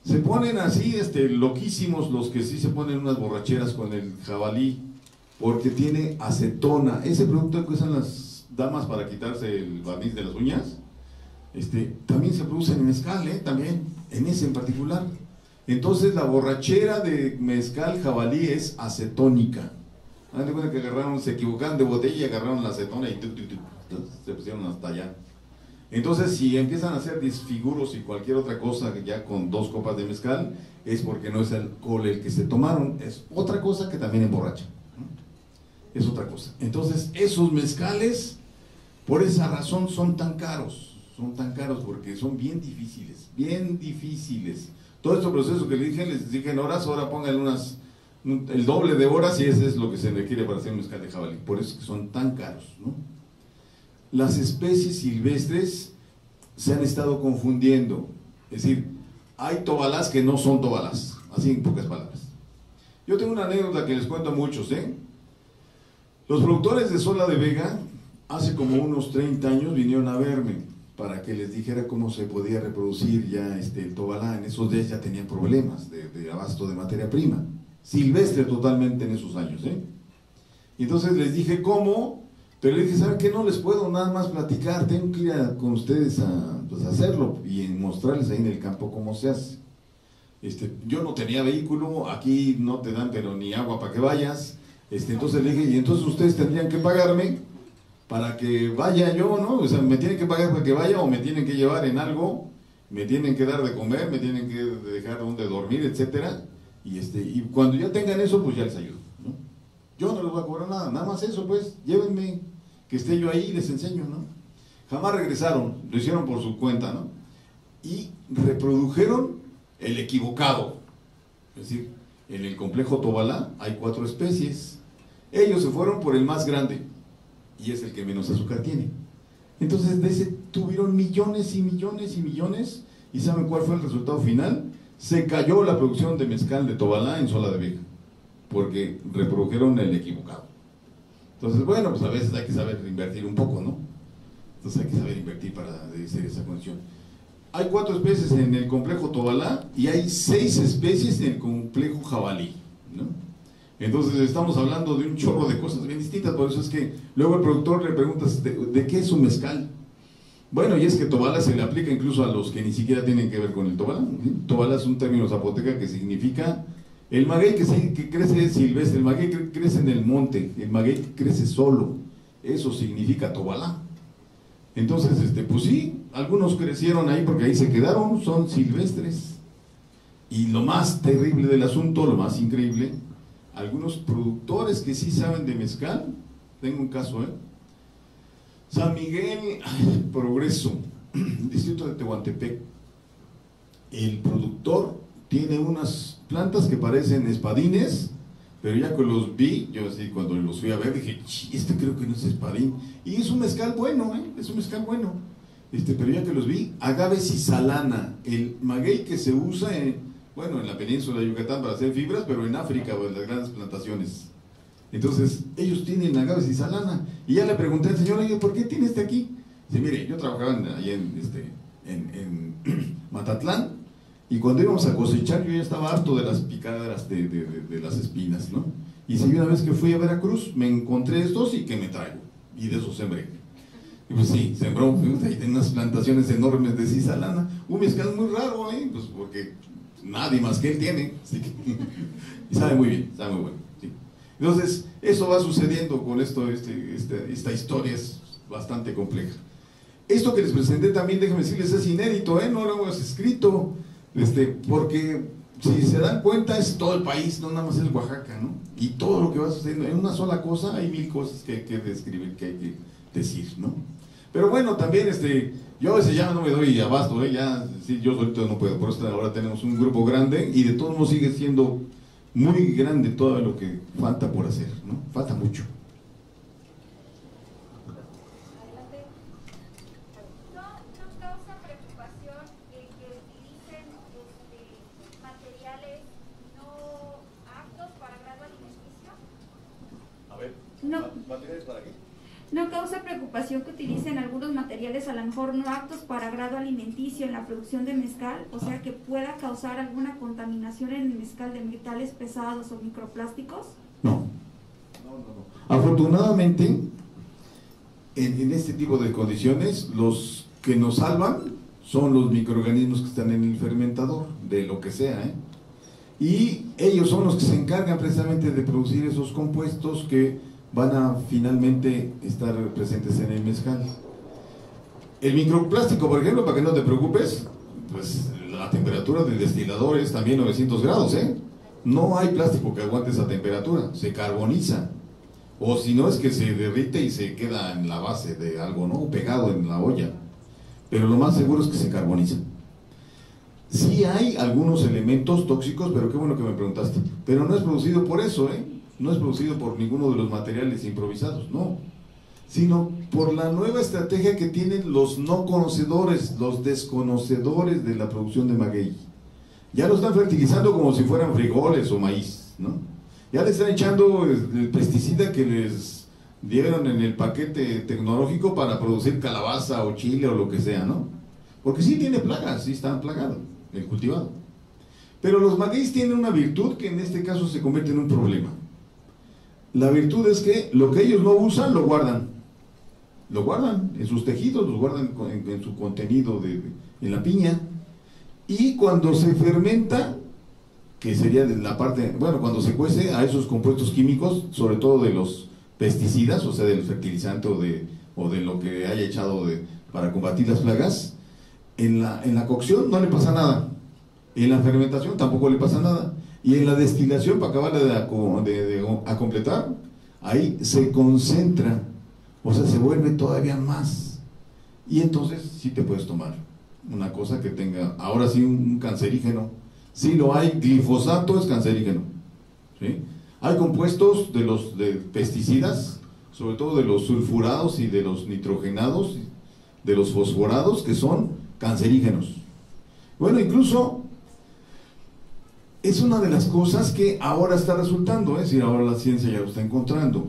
Se ponen así, loquísimos los que sí se ponen unas borracheras con el jabalí, porque tiene acetona, ese producto que usan las damas para quitarse el barniz de las uñas, también se produce en mezcal, también, en ese en particular. Entonces la borrachera de mezcal jabalí es acetónica. Hagan de cuenta que se equivocaron de botella y agarraron la acetona y se pusieron hasta allá. Entonces, si empiezan a hacer disfiguros y cualquier otra cosa ya con 2 copas de mezcal, es porque no es alcohol el que se tomaron, es otra cosa que también emborracha, ¿no? Es otra cosa. Entonces, esos mezcales, por esa razón, son tan caros porque son bien difíciles, bien difíciles. Todo este proceso que les dije en horas, ahora pónganle el doble de horas y ese es lo que se requiere para hacer un mezcal de jabalí. Por eso es que son tan caros, ¿no? Las especies silvestres se han estado confundiendo. Es decir, hay tobalás que no son tobalás, así en pocas palabras. Yo tengo una anécdota que les cuento a muchos, Los productores de Sola de Vega, hace como unos 30 años, vinieron a verme para que les dijera cómo se podía reproducir ya el tobalá. En esos días ya tenían problemas de abasto de materia prima, silvestre totalmente en esos años, Y entonces les dije cómo, pero les dije, ¿saben qué? No les puedo nada más platicar, tengo que ir con ustedes a hacerlo y mostrarles ahí en el campo cómo se hace. Yo no tenía vehículo, aquí no te dan pero ni agua para que vayas, entonces le dije, y entonces ustedes tendrían que pagarme para que vaya yo, ¿no? O sea, me tienen que pagar para que vaya o me tienen que llevar en algo, me tienen que dar de comer, me tienen que dejar donde dormir, etcétera. Y cuando ya tengan eso, pues ya les ayudo, ¿no? Yo no les voy a cobrar nada más eso, pues, llévenme, que esté yo ahí y les enseño, ¿no? Jamás regresaron, lo hicieron por su cuenta, ¿no? Y reprodujeron el equivocado. Es decir, en el complejo Tobalá hay 4 especies. Ellos se fueron por el más grande, y es el que menos azúcar tiene. Entonces de ese tuvieron millones y millones y millones, y ¿saben cuál fue el resultado final? Se cayó la producción de mezcal de Tobalá en Sola de Vega, porque reprodujeron el equivocado. Entonces, bueno, pues a veces hay que saber invertir un poco, ¿no? Entonces hay que saber invertir para hacer esa condición. Hay 4 especies en el complejo Tobalá y hay 6 especies en el complejo jabalí, ¿no? Entonces estamos hablando de un chorro de cosas bien distintas. Por eso es que luego el productor le pregunta ¿de qué es su mezcal? Bueno, y es que Tobalá se le aplica incluso a los que ni siquiera tienen que ver con el Tobalá. Tobalá es un término zapoteca que significa el maguey que crece silvestre, el maguey que crece en el monte, el maguey que crece solo. Eso significa Tobalá. Entonces, pues sí, algunos crecieron ahí porque ahí se quedaron, son silvestres. Y lo más terrible del asunto, lo más increíble, algunos productores que sí saben de mezcal, tengo un caso, San Miguel, Progreso, distrito de Tehuantepec, el productor tiene unas plantas que parecen espadines, pero ya que los vi, yo así cuando los fui a ver dije, creo que no es espadín, y es un mezcal bueno, es un mezcal bueno, pero ya que los vi, agave cisalana, el maguey que se usa en la península de Yucatán para hacer fibras, pero en África o en las grandes plantaciones. Entonces, ellos tienen agave cisalana, y ya le pregunté al señor, oye, ¿por qué tiene aquí? Dice, mire, yo trabajaba allá en Matatlán, y cuando íbamos a cosechar yo ya estaba harto de las picadas de las espinas, ¿no? Y si una vez que fui a Veracruz me encontré estos y que me traigo, y de esos sembré. Y pues sí, sembró, ahí tiene unas plantaciones enormes de cisalana, un mezcal muy raro, pues porque nadie más que él tiene, así que, y sabe muy bien, sabe muy bueno, sí. Entonces, eso va sucediendo con esto, esta historia es bastante compleja. Esto que les presenté también, déjenme decirles, es inédito, no lo hemos escrito. Porque si se dan cuenta es todo el país, no nada más es Oaxaca, ¿no? Y todo lo que va sucediendo en una sola cosa, hay mil cosas que hay que describir, que hay que decir, ¿no? Pero bueno, también yo a veces ya no me doy abasto, ya, sí, yo solito no puedo, por eso ahora tenemos un grupo grande y de todos modos sigue siendo muy grande todo lo que falta por hacer, ¿no? Falta mucho. ¿No causa preocupación que utilicen materiales no aptos para grado alimenticio? A ver, ¿materiales para qué? ¿No causa preocupación que utilicen algunos materiales a lo mejor no aptos para grado alimenticio en la producción de mezcal? O sea, que pueda causar alguna contaminación en el mezcal de metales pesados o microplásticos. No. Afortunadamente, en este tipo de condiciones, los que nos salvan son los microorganismos que están en el fermentador, de lo que sea, ¿eh? Y ellos son los que se encargan precisamente de producir esos compuestos que van a finalmente estar presentes en el mezcal. El microplástico, por ejemplo, para que no te preocupes, pues la temperatura del destilador es también 900 grados, ¿eh? No hay plástico que aguante esa temperatura, se carboniza. O si no es que se derrite y se queda en la base de algo, ¿no? Pegado en la olla. Pero lo más seguro es que se carboniza. Sí hay algunos elementos tóxicos, pero qué bueno que me preguntaste. Pero no es producido por eso, ¿eh? No es producido por ninguno de los materiales improvisados, no, sino por la nueva estrategia que tienen los no conocedores, los desconocedores de la producción de maguey. Ya lo están fertilizando como si fueran frijoles o maíz, ¿no? Ya le están echando el pesticida que les dieron en el paquete tecnológico para producir calabaza o chile o lo que sea, ¿no? Porque sí tiene plagas, sí está plagado el cultivado. Pero los magueyes tienen una virtud que en este caso se convierte en un problema. La virtud es que lo que ellos no usan, lo guardan en sus tejidos, lo guardan en su contenido en la piña, y cuando se fermenta, que sería de la parte, bueno, cuando se cuece a esos compuestos químicos, sobre todo de los pesticidas, o sea, del fertilizante o de lo que haya echado para combatir las plagas, en la cocción no le pasa nada, en la fermentación tampoco le pasa nada, y en la destilación, para acabar de completar, ahí se concentra, o sea, se vuelve todavía más. Y entonces sí te puedes tomar una cosa que tenga, ahora sí, un cancerígeno. Sí lo hay, glifosato es cancerígeno, ¿sí? Hay compuestos de pesticidas, sobre todo de los sulfurados y de los nitrogenados, de los fosforados, que son cancerígenos. Bueno, incluso es una de las cosas que ahora está resultando, es decir, ahora la ciencia ya lo está encontrando.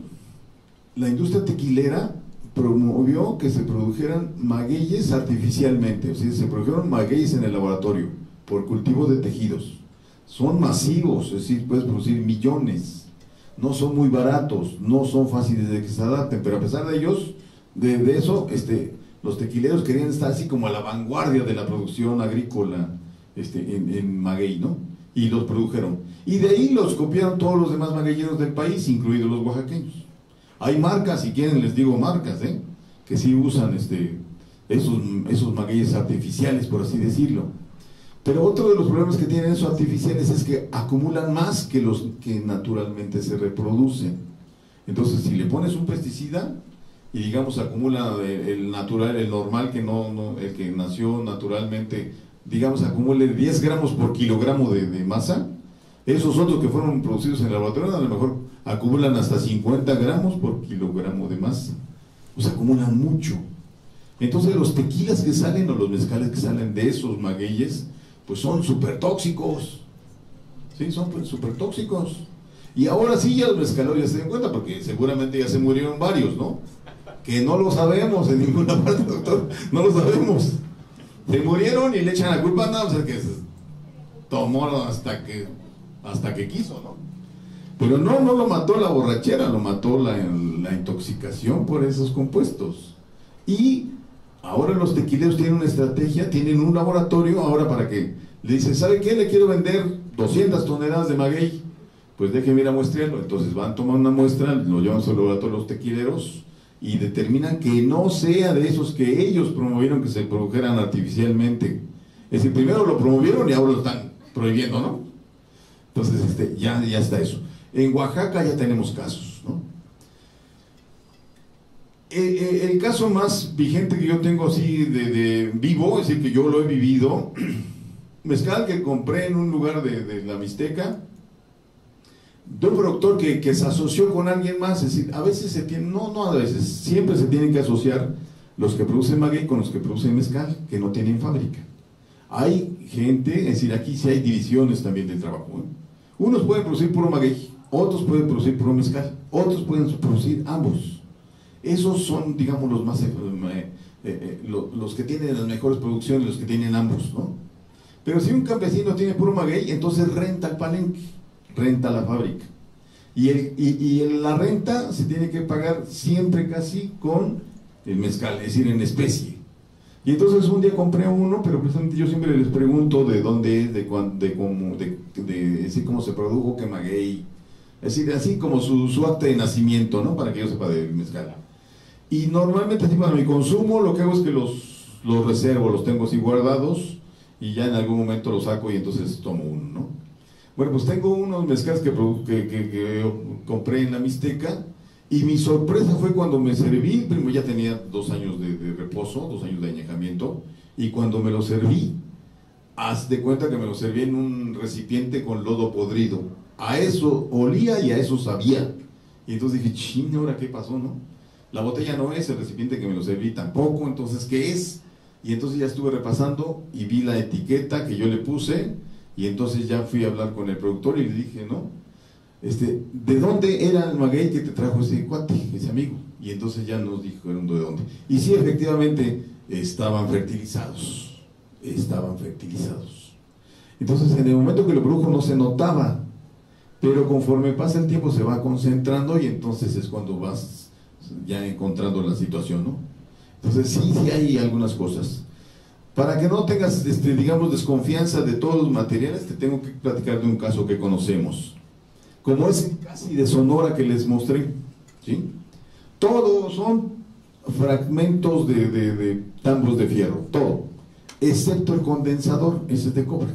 La industria tequilera promovió que se produjeran magueyes artificialmente, o sea, se produjeron magueyes en el laboratorio por cultivo de tejidos. Son masivos, es decir, puedes producir millones, no son muy baratos, no son fáciles de que se adapten, pero a pesar de ellos, de eso, los tequileros querían estar así como a la vanguardia de la producción agrícola en maguey, ¿no? Y los produjeron. Y de ahí los copiaron todos los demás magueyeros del país, incluidos los oaxaqueños. Hay marcas, si quieren les digo marcas, que sí usan esos magueyes artificiales, por así decirlo. Pero otro de los problemas que tienen esos artificiales es que acumulan más que los que naturalmente se reproducen. Entonces, si le pones un pesticida y digamos acumula el natural, el normal, el que nació naturalmente, digamos acumule 10 gramos por kilogramo de masa, esos otros que fueron producidos en el laboratorio a lo mejor acumulan hasta 50 gramos por kilogramo de masa. O sea, acumulan mucho. Entonces los tequilas que salen o los mezcales que salen de esos magueyes, pues son súper tóxicos. Sí, son súper tóxicos. Y ahora sí ya los mezcaleros ya se dan cuenta, porque seguramente ya se murieron varios, ¿no? Que no lo sabemos en ninguna parte, doctor, no lo sabemos. Se murieron y le echan la culpa a nada, o sea, que se tomó hasta que quiso, ¿no? Pero no lo mató la borrachera, lo mató la intoxicación por esos compuestos. Y ahora los tequileros tienen una estrategia, tienen un laboratorio ahora para que le dicen, ¿sabe qué? Le quiero vender 200 toneladas de maguey. Pues déjeme ir a muestrearlo. Entonces van a tomar una muestra, lo llevan a su laboratorio los tequileros y determinan que no sea de esos que ellos promovieron que se produjeran artificialmente. Es decir, primero lo promovieron y ahora lo están prohibiendo, ¿no? Entonces, ya está eso. En Oaxaca ya tenemos casos, ¿no? El caso más vigente que yo tengo así de vivo, es decir, que yo lo he vivido, mezcal que compré en un lugar de la Mixteca, de un productor que se asoció con alguien más. Es decir, a veces se tiene, no a veces, siempre se tienen que asociar los que producen maguey con los que producen mezcal, que no tienen fábrica. Hay gente, es decir, aquí sí hay divisiones también del trabajo, ¿eh? Unos pueden producir puro maguey, otros pueden producir puro mezcal, otros pueden producir ambos. Esos son, digamos, los más los que tienen las mejores producciones, los que tienen ambos, ¿no? Pero si un campesino tiene puro maguey, entonces renta el palenque, renta la fábrica. Y la renta se tiene que pagar siempre casi con el mezcal, es decir, en especie. Y entonces un día compré uno, pero precisamente yo siempre les pregunto de dónde es, cómo se produjo, qué maguey. Es decir, así como su acta de nacimiento, ¿no? Para que yo sepa del mezcal. Y normalmente así para mi consumo lo que hago es que los reservo, los tengo así guardados y ya en algún momento los saco y entonces tomo uno, ¿no? Bueno, pues tengo unos mezcales que compré en la Mixteca y mi sorpresa fue cuando me serví. Primero ya tenía 2 años de reposo, 2 años de añejamiento, y cuando me lo serví, haz de cuenta que me lo serví en un recipiente con lodo podrido. A eso olía y a eso sabía. Y entonces dije, ching, ¿ahora qué pasó, no? La botella no es, el recipiente que me lo serví tampoco, entonces, ¿qué es? Y entonces ya estuve repasando y vi la etiqueta que yo le puse, y entonces ya fui a hablar con el productor y le dije, ¿no? ¿De dónde era el maguey que te trajo ese cuate, ese amigo? Y entonces ya nos dijeron de dónde. Y sí, efectivamente, estaban fertilizados. Entonces, en el momento que lo produjo no se notaba, pero conforme pasa el tiempo se va concentrando y entonces es cuando vas ya encontrando la situación, ¿no? Entonces sí hay algunas cosas. Para que no tengas, digamos, desconfianza de todos los materiales, te tengo que platicar de un caso que conocemos, como es el casi de Sonora que les mostré, ¿sí? Todos son fragmentos de tambos de fierro, todo, excepto el condensador, ese es de cobre.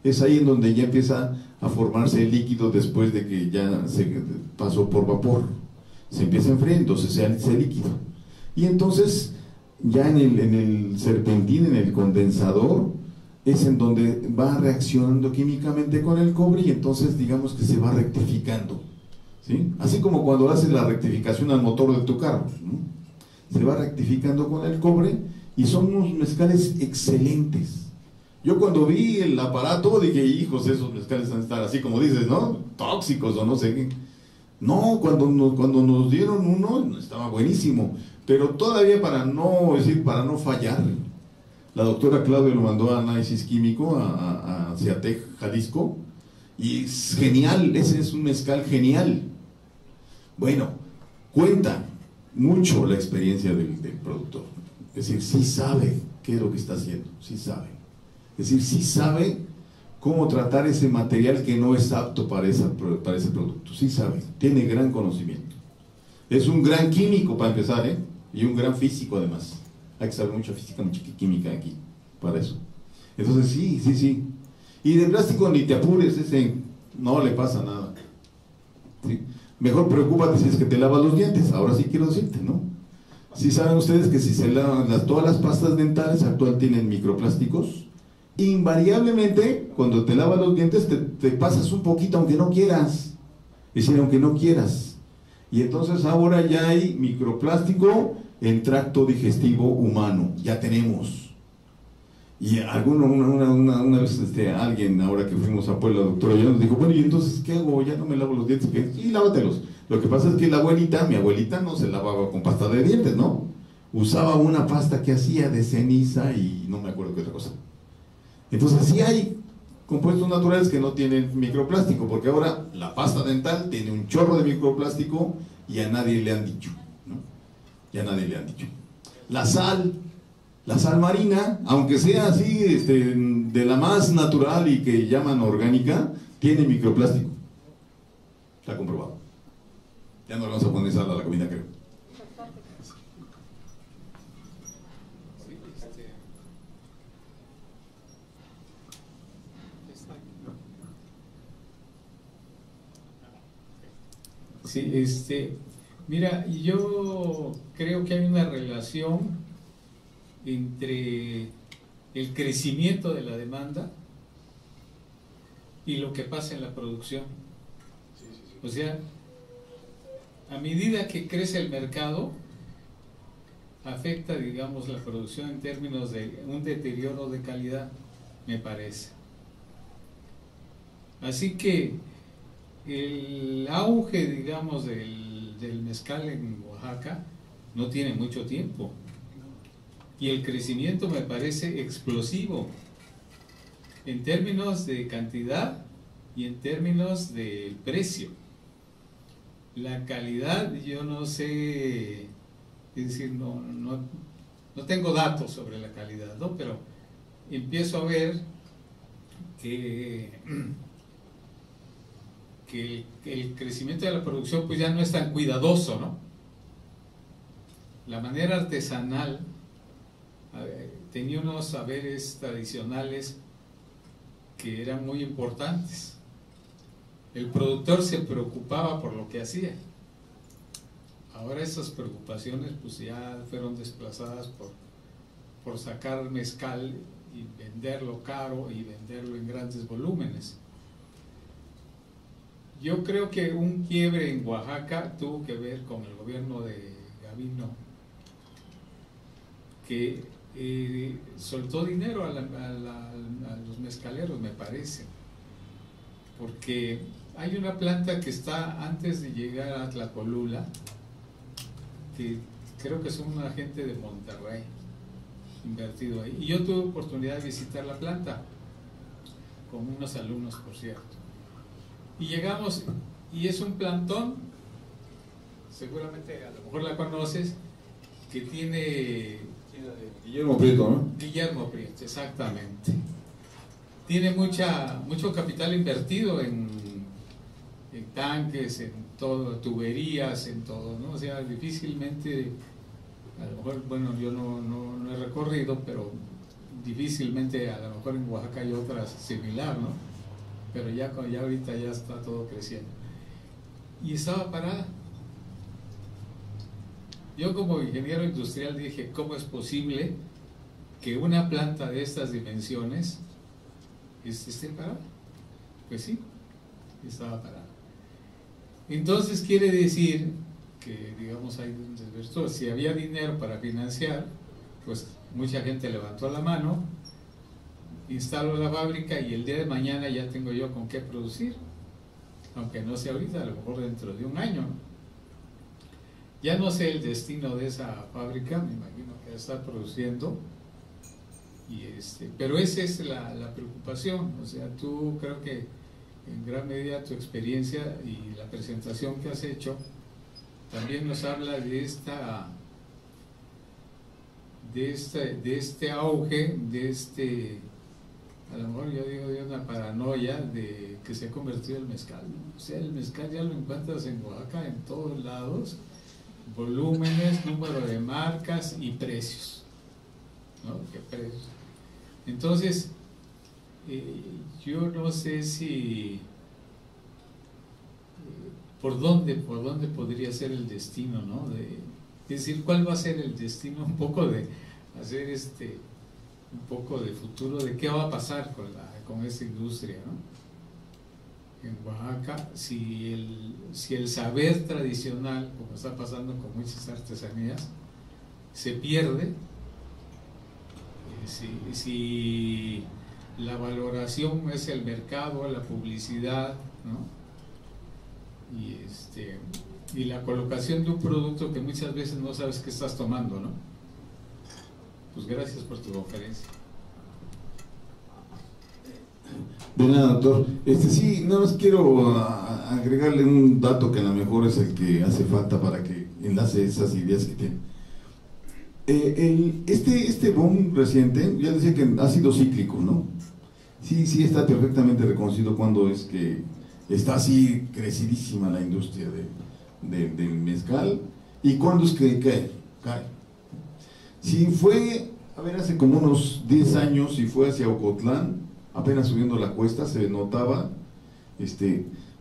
Es ahí en donde ya empieza a formarse el líquido después de que ya se pasó por vapor. Se empieza a enfriar, entonces se hace líquido. Y entonces, ya en el serpentín, en el condensador, es en donde va reaccionando químicamente con el cobre y entonces digamos que se va rectificando, ¿sí? Así como cuando haces la rectificación al motor de tu carro, ¿no? Se va rectificando con el cobre y son unos mezcales excelentes. Yo cuando vi el aparato dije, hijos, esos mezcales van a estar así como dices, ¿no? Tóxicos o no sé qué. No, cuando nos dieron uno, estaba buenísimo, pero todavía para no fallar, la doctora Claudia lo mandó a análisis químico a Ciatec, Jalisco, y es genial, ese es un mezcal genial. Bueno, cuenta mucho la experiencia del productor, es decir, sí sabe qué es lo que está haciendo, sí sabe. Es decir, sí sabe cómo tratar ese material que no es apto para ese producto. Sí sabe, tiene gran conocimiento. Es un gran químico para empezar, ¿eh? Y un gran físico además. Hay que saber mucha física, mucha química aquí, para eso. Entonces sí. Y de plástico ni te apures, ese no le pasa nada. ¿Sí? Mejor preocúpate si es que te lavas los dientes, ahora sí quiero decirte, ¿no? Sí saben ustedes que si se lavan todas las pastas dentales actual tienen microplásticos. Invariablemente, cuando te lavas los dientes, te pasas un poquito, aunque no quieras. Es decir, aunque no quieras. Y entonces ahora ya hay microplástico en tracto digestivo humano. Ya tenemos. Y una vez alguien, ahora que fuimos a Puebla, doctora, ya nos dijo, bueno, ¿y entonces qué hago? Ya no me lavo los dientes. Sí, lávatelos. Lo que pasa es que mi abuelita no se lavaba con pasta de dientes, ¿no? Usaba una pasta que hacía de ceniza y no me acuerdo qué otra cosa. Entonces sí hay compuestos naturales que no tienen microplástico, porque ahora la pasta dental tiene un chorro de microplástico y a nadie le han dicho, ¿no? Y a nadie le han dicho. La sal marina, aunque sea así de la más natural y que llaman orgánica, tiene microplástico. Está comprobado. Ya no le vamos a poner sal a la comida, creo. Sí, mira, yo creo que hay una relación entre el crecimiento de la demanda y lo que pasa en la producción. O sea, a medida que crece el mercado, afecta, digamos, la producción en términos de un deterioro de calidad, me parece. Así que el auge, digamos, del mezcal en Oaxaca no tiene mucho tiempo. Y el crecimiento me parece explosivo en términos de cantidad y en términos de precio. La calidad, yo no sé, es decir, no tengo datos sobre la calidad, ¿no? Pero empiezo a ver que el crecimiento de la producción pues ya no es tan cuidadoso, ¿no? La manera artesanal tenía unos saberes tradicionales que eran muy importantes. El productor se preocupaba por lo que hacía. Ahora esas preocupaciones pues ya fueron desplazadas por sacar mezcal y venderlo caro y venderlo en grandes volúmenes. Yo creo que un quiebre en Oaxaca tuvo que ver con el gobierno de Gavino, que soltó dinero a los mezcaleros, me parece, porque hay una planta que está antes de llegar a Tlacolula, que creo que son una gente de Monterrey invertido ahí, y yo tuve oportunidad de visitar la planta con unos alumnos, por cierto, y llegamos y es un plantón, seguramente a lo mejor la conoces, que tiene Guillermo Prieto, ¿no? Guillermo Prieto, exactamente. Tiene mucho capital invertido en tanques, en todo, tuberías, en todo, ¿no? O sea, difícilmente, a lo mejor, bueno, yo no he recorrido, pero difícilmente a lo mejor en Oaxaca hay otras similar, ¿no? Pero ya ahorita ya está todo creciendo. Y estaba parada. Yo como ingeniero industrial dije, ¿cómo es posible que una planta de estas dimensiones esté parada? Pues sí, estaba parada. Entonces quiere decir que, digamos, hay un desverso. Si había dinero para financiar, pues mucha gente levantó la mano, instaló la fábrica y el día de mañana ya tengo yo con qué producir, aunque no sea ahorita, a lo mejor dentro de un año, ¿no? Ya no sé el destino de esa fábrica, me imagino que está produciendo, pero esa es la preocupación. O sea, tú creo que en gran medida tu experiencia y la presentación que has hecho también nos habla de este auge, a lo mejor yo digo de una paranoia de que se ha convertido el mezcal. O sea, el mezcal ya lo encuentras en Oaxaca en todos lados, volúmenes, número de marcas y precios, ¿no? ¿Qué precios? Entonces, yo no sé si por dónde podría ser el destino, ¿no? Es decir, ¿cuál va a ser el destino? Un poco de hacer un poco de futuro de qué va a pasar con esta industria, ¿no? En Oaxaca, si el saber tradicional, como está pasando con muchas artesanías, se pierde, si la valoración es el mercado, la publicidad, ¿no? Y la colocación de un producto que muchas veces no sabes qué estás tomando, ¿no? Pues gracias por tu conferencia. De nada, doctor. Sí, nada más quiero agregarle un dato que a lo mejor es el que hace falta para que enlace esas ideas que tiene. Este boom reciente, ya decía que ha sido cíclico, ¿no? Sí, está perfectamente reconocido cuando es que está así crecidísima la industria del mezcal y cuando es que cae. Si fue, a ver, hace como unos 10 años, si fue hacia Ocotlán, apenas subiendo la cuesta, se notaba,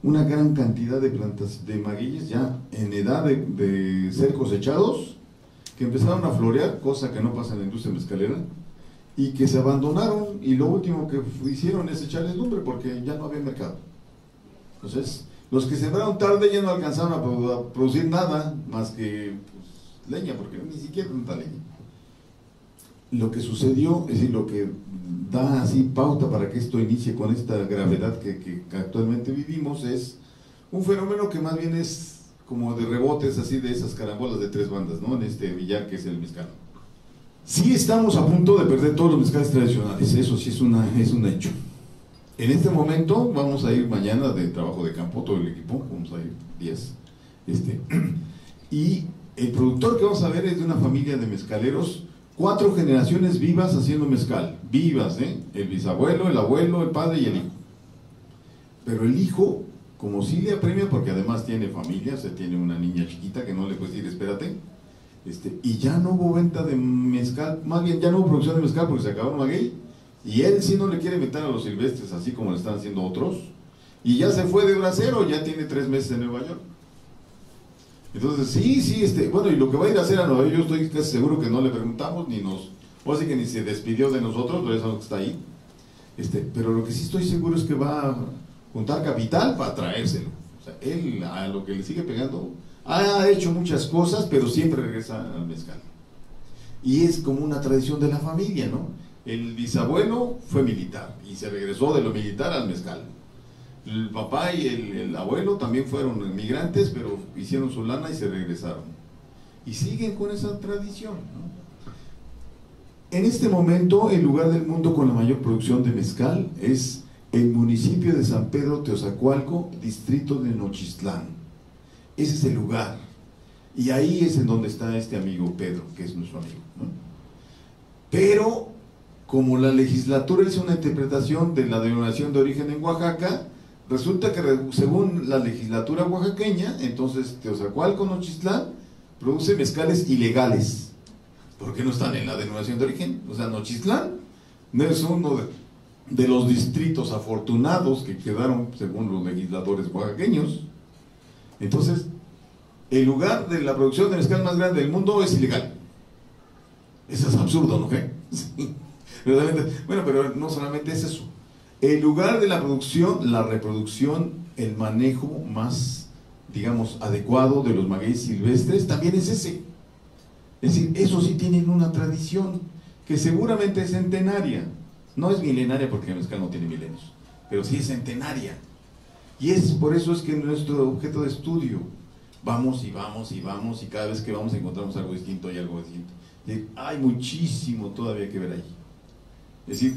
una gran cantidad de plantas de magueyes ya en edad de ser cosechados, que empezaron a florear, cosa que no pasa en la industria mezcalera, y que se abandonaron, y lo último que hicieron es echarles lumbre porque ya no había mercado. Entonces, los que sembraron tarde ya no alcanzaron a producir nada más que pues, leña, porque ni siquiera tanta leña. Lo que sucedió, es decir, lo que da así pauta para que esto inicie con esta gravedad que actualmente vivimos, es un fenómeno que más bien es como de rebotes, así de esas carambolas de tres bandas, ¿no? En este billar que es el mezcal. Sí estamos a punto de perder todos los mezcales tradicionales, eso sí es un hecho. En este momento vamos a ir mañana de trabajo de campo, todo el equipo, vamos a ir 10. Y el productor que vamos a ver es de una familia de mezcaleros, 4 generaciones vivas haciendo mezcal, vivas, el bisabuelo, el abuelo, el padre y el hijo. Pero el hijo, como sí le apremia, porque además tiene familia, o sea, tiene una niña chiquita que no le puede decir espérate, y ya no hubo venta de mezcal, más bien ya no hubo producción de mezcal porque se acabó el maguey, y él sí no le quiere meter a los silvestres así como le están haciendo otros, y ya se fue de bracero, ya tiene 3 meses en Nueva York. Entonces, sí, bueno, y lo que va a ir a hacer a Nueva York, yo estoy casi seguro que no le preguntamos, o así que ni se despidió de nosotros, pero eso está ahí. Pero lo que sí estoy seguro es que va a juntar capital para traérselo. O sea, él a lo que le sigue pegando, ha hecho muchas cosas, pero siempre regresa al mezcal. Y es como una tradición de la familia, ¿no? El bisabuelo fue militar y se regresó de lo militar al mezcal. El papá y el abuelo también fueron migrantes, pero hicieron su lana y se regresaron. Y siguen con esa tradición, ¿no? En este momento, el lugar del mundo con la mayor producción de mezcal es el municipio de San Pedro Teozacualco, distrito de Nochistlán. Ese es el lugar. Y ahí es en donde está este amigo Pedro, que es nuestro amigo, ¿no? Pero, como la legislatura hizo una interpretación de la denominación de origen en Oaxaca, resulta que según la legislatura oaxaqueña, entonces Teozacualco, Nochistlán, produce mezcales ilegales, porque no están en la denominación de origen. O sea, Nochistlán no es uno de los distritos afortunados que quedaron según los legisladores oaxaqueños. Entonces, el lugar de la producción de mezcal más grande del mundo es ilegal. Eso es absurdo, ¿no? Sí. Bueno, pero no solamente es eso. El lugar de la producción, la reproducción, el manejo más, digamos, adecuado de los magueyes silvestres también es ese. Es decir, esos sí tienen una tradición que seguramente es centenaria. No es milenaria porque el mezcal no tiene milenios, pero sí es centenaria. Y por eso es que nuestro objeto de estudio, vamos y vamos y vamos, y cada vez que vamos encontramos algo distinto y algo distinto. Hay muchísimo todavía que ver allí. Es decir,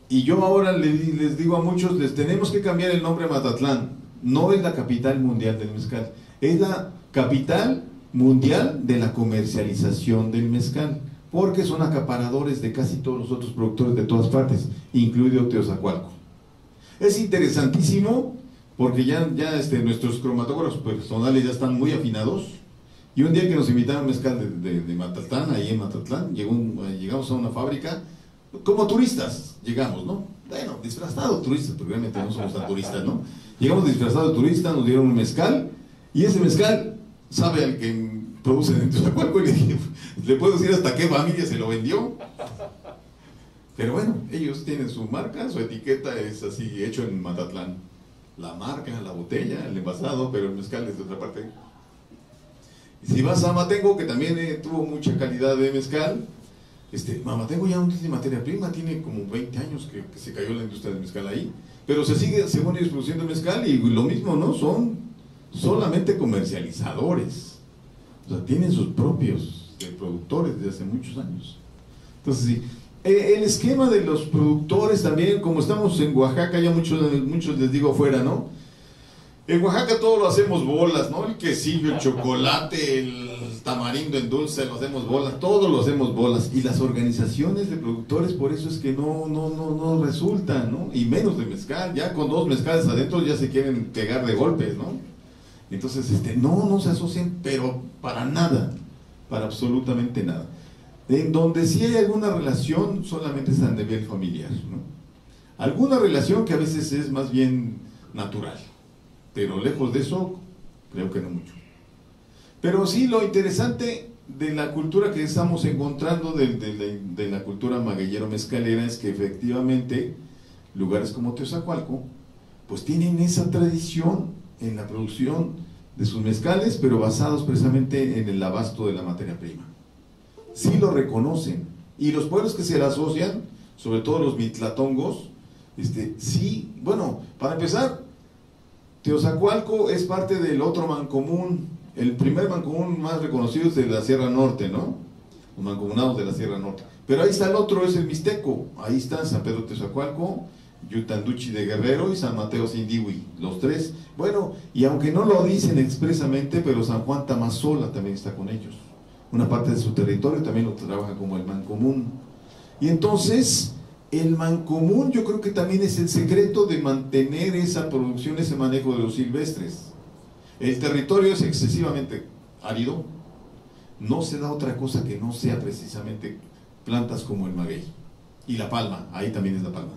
y yo ahora les digo a muchos, les tenemos que cambiar el nombre a Matatlán. No es la capital mundial del mezcal, es la capital mundial de la comercialización del mezcal, porque son acaparadores de casi todos los otros productores de todas partes, incluido Teozacualco. Es interesantísimo porque ya nuestros cromatógrafos personales ya están muy afinados, y un día que nos invitaron a mezcal de Matatlán, ahí en Matatlán, llegamos a una fábrica, como turistas llegamos, ¿no? Bueno, disfrazados turistas, porque realmente no somos tan turistas, ¿no? Llegamos disfrazados de turistas, nos dieron un mezcal, y ese mezcal sabe al que produce en Teozacualco, y le puedo decir hasta qué familia se lo vendió. Pero bueno, ellos tienen su marca, su etiqueta es así, hecho en Matatlán. La marca, la botella, el envasado, pero el mezcal es de otra parte. Y si vas a Matengo, que también tuvo mucha calidad de mezcal, Matengo ya no tiene materia prima, tiene como 20 años que se cayó la industria del mezcal ahí, pero se sigue, según ellos, produciendo mezcal, y lo mismo, ¿no? Son solamente comercializadores, o sea, tienen sus propios productores desde hace muchos años. Entonces, sí, el esquema de los productores también, como estamos en Oaxaca, ya muchos les digo afuera, ¿no? En Oaxaca todo lo hacemos bolas, ¿no? El quesillo, el chocolate, el tamarindo en dulce, lo hacemos bolas, todo lo hacemos bolas. Y las organizaciones de productores, por eso es que no resultan, ¿no? Y menos de mezcal, ya con 2 mezcales adentro ya se quieren pegar de golpes, ¿no? Entonces, no se asocian, pero para nada, para absolutamente nada. En donde sí hay alguna relación, solamente es a nivel familiar, ¿no? Alguna relación que a veces es más bien natural, pero lejos de eso, creo que no mucho. Pero sí, lo interesante de la cultura que estamos encontrando, de la cultura magueyero-mezcalera, es que efectivamente lugares como Teozacualco, pues tienen esa tradición en la producción de sus mezcales, pero basados precisamente en el abasto de la materia prima. Sí lo reconocen, y los pueblos que se le asocian, sobre todo los mitlatongos, sí, bueno, para empezar, Teozacualco es parte del otro mancomún. El primer mancomún más reconocido es de la Sierra Norte, ¿no? Los mancomunados de la Sierra Norte. Pero ahí está el otro, es el Mixteco. Ahí están San Pedro Teozacualco, Yutanduchi de Guerrero y San Mateo Sindihui, los tres. Bueno, y aunque no lo dicen expresamente, pero San Juan Tamazola también está con ellos. Una parte de su territorio también lo trabaja como el mancomún. Y entonces, el mancomún yo creo que también es el secreto de mantener esa producción, ese manejo de los silvestres. El territorio es excesivamente árido, no se da otra cosa que no sea precisamente plantas como el maguey y la palma, ahí también es la palma.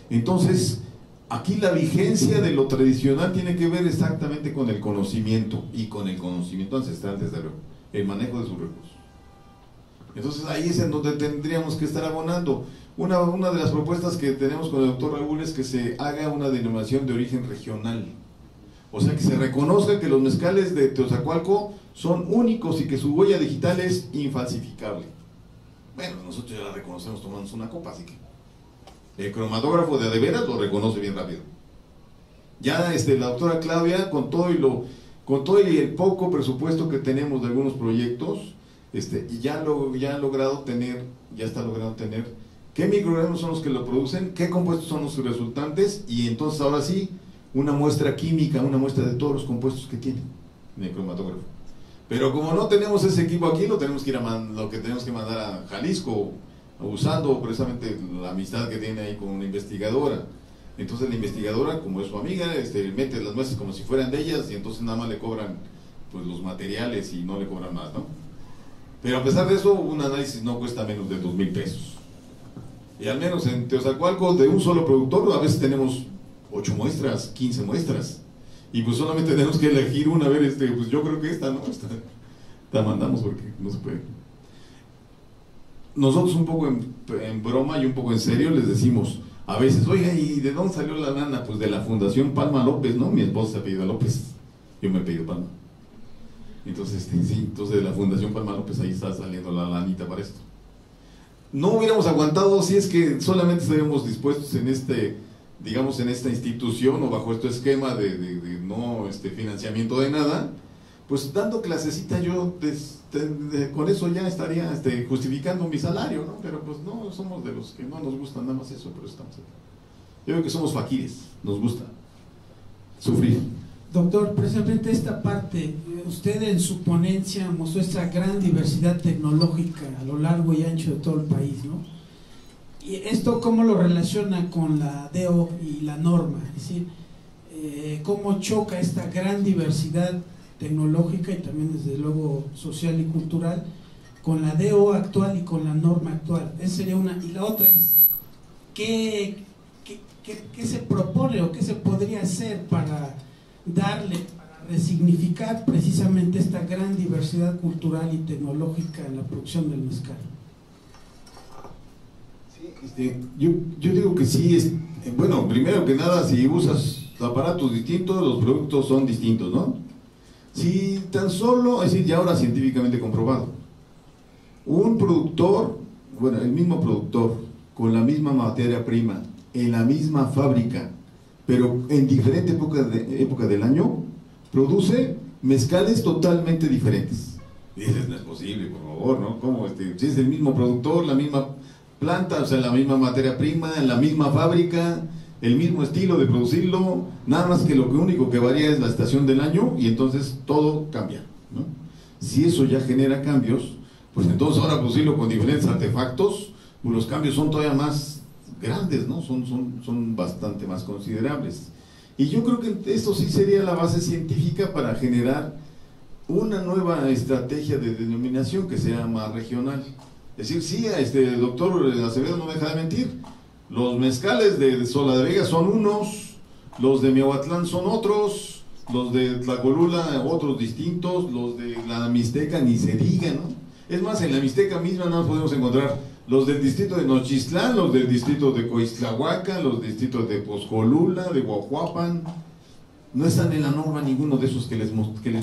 Entonces, aquí la vigencia de lo tradicional tiene que ver exactamente con el conocimiento, y con el conocimiento ancestral, desde luego, el manejo de sus recursos. Entonces ahí es en donde tendríamos que estar abonando. Una de las propuestas que tenemos con el doctor Raúl es que se haga una denominación de origen regional. O sea, que se reconozca que los mezcales de Teozacualco son únicos y que su huella digital es infalsificable. Bueno, nosotros ya la reconocemos tomando una copa, así que el cromatógrafo de veras lo reconoce bien rápido. Ya la doctora Claudia, con todo y el poco presupuesto que tenemos de algunos proyectos, ya está logrando tener qué microorganismos son los que lo producen, qué compuestos son los resultantes, y entonces ahora sí, una muestra química, una muestra de todos los compuestos que tiene en el cromatógrafo. Pero como no tenemos ese equipo aquí, lo que tenemos que mandar a Jalisco, usando precisamente la amistad que tiene ahí con una investigadora. Entonces la investigadora, como es su amiga, mete las muestras como si fueran de ellas, y entonces nada más le cobran pues los materiales y no le cobran más, ¿no? Pero a pesar de eso, un análisis no cuesta menos de 2,000 pesos. Y al menos en Teozacualco, de un solo productor, a veces tenemos 8 muestras, 15 muestras, y pues solamente tenemos que elegir una. A ver, pues yo creo que esta, ¿no? Esta la mandamos porque no se puede. Nosotros un poco en broma y un poco en serio les decimos a veces, oiga, ¿y de dónde salió la lana? Pues de la Fundación Palma López, ¿no? Mi esposa se apellida López, yo me apellido Palma. Entonces, sí, entonces de la Fundación Palma López ahí está saliendo la lanita para esto. No hubiéramos aguantado si es que solamente estaríamos dispuestos en digamos, en esta institución o bajo este esquema de no financiamiento de nada, pues dando clasecita yo con eso ya estaría justificando mi salario, ¿no? Pero pues no, somos de los que no nos gusta nada más eso, pero estamos aquí. Yo creo que somos faquires, nos gusta sufrir. Doctor, precisamente esta parte, usted en su ponencia mostró esta gran diversidad tecnológica a lo largo y ancho de todo el país, ¿no? ¿Y esto cómo lo relaciona con la DEO y la norma? Es decir, ¿cómo choca esta gran diversidad tecnológica y también desde luego social y cultural con la DEO actual y con la norma actual? Esa sería una. Y la otra es, ¿qué se propone o qué se podría hacer para resignificar precisamente esta gran diversidad cultural y tecnológica en la producción del mezcal? Yo digo que sí, bueno, primero que nada, si usas aparatos distintos, los productos son distintos, ¿no? Si tan solo, es decir, ya ahora científicamente comprobado, un productor, bueno, el mismo productor, con la misma materia prima, en la misma fábrica, pero en diferente época del año, produce mezcales totalmente diferentes. Y dices, no es posible, por favor, ¿no? ¿Cómo? Si es el mismo productor, la misma planta, o sea, la misma materia prima, en la misma fábrica, el mismo estilo de producirlo, nada más que lo único que varía es la estación del año, y entonces todo cambia, ¿no? Si eso ya genera cambios, pues entonces ahora producirlo con diferentes artefactos, pues los cambios son todavía más grandes, ¿no? Son bastante más considerables. Y yo creo que esto sí sería la base científica para generar una nueva estrategia de denominación que sea más regional. Es decir, sí, el doctor Acevedo no deja de mentir, los mezcales de Sola de Vega son unos, los de Miahuatlán son otros, los de Tlacolula otros distintos, los de la Mixteca ni se diga, ¿no? Es más, en la Mixteca misma nada más podemos encontrar los del distrito de Nochistlán, los del distrito de Coixtlahuaca, los distritos de Pozcolula, de Guajuapan. No están en la norma ninguno de esos que les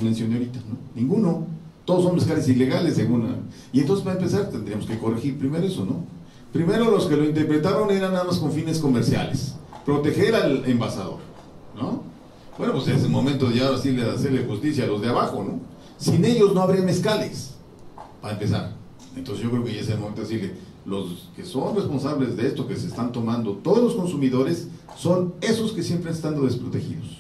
mencioné ahorita, ¿no? Ninguno. Todos son mezcales ilegales, según. Y entonces, para empezar, tendríamos que corregir primero eso, ¿no? Primero, los que lo interpretaron eran nada más con fines comerciales. Proteger al envasador, ¿no? Bueno, pues es el momento de ya ahora sí de hacerle justicia a los de abajo, ¿no? Sin ellos no habría mezcales, para empezar. Entonces yo creo que ya es el momento de decirle, los que son responsables de esto que se están tomando todos los consumidores, son esos que siempre están desprotegidos.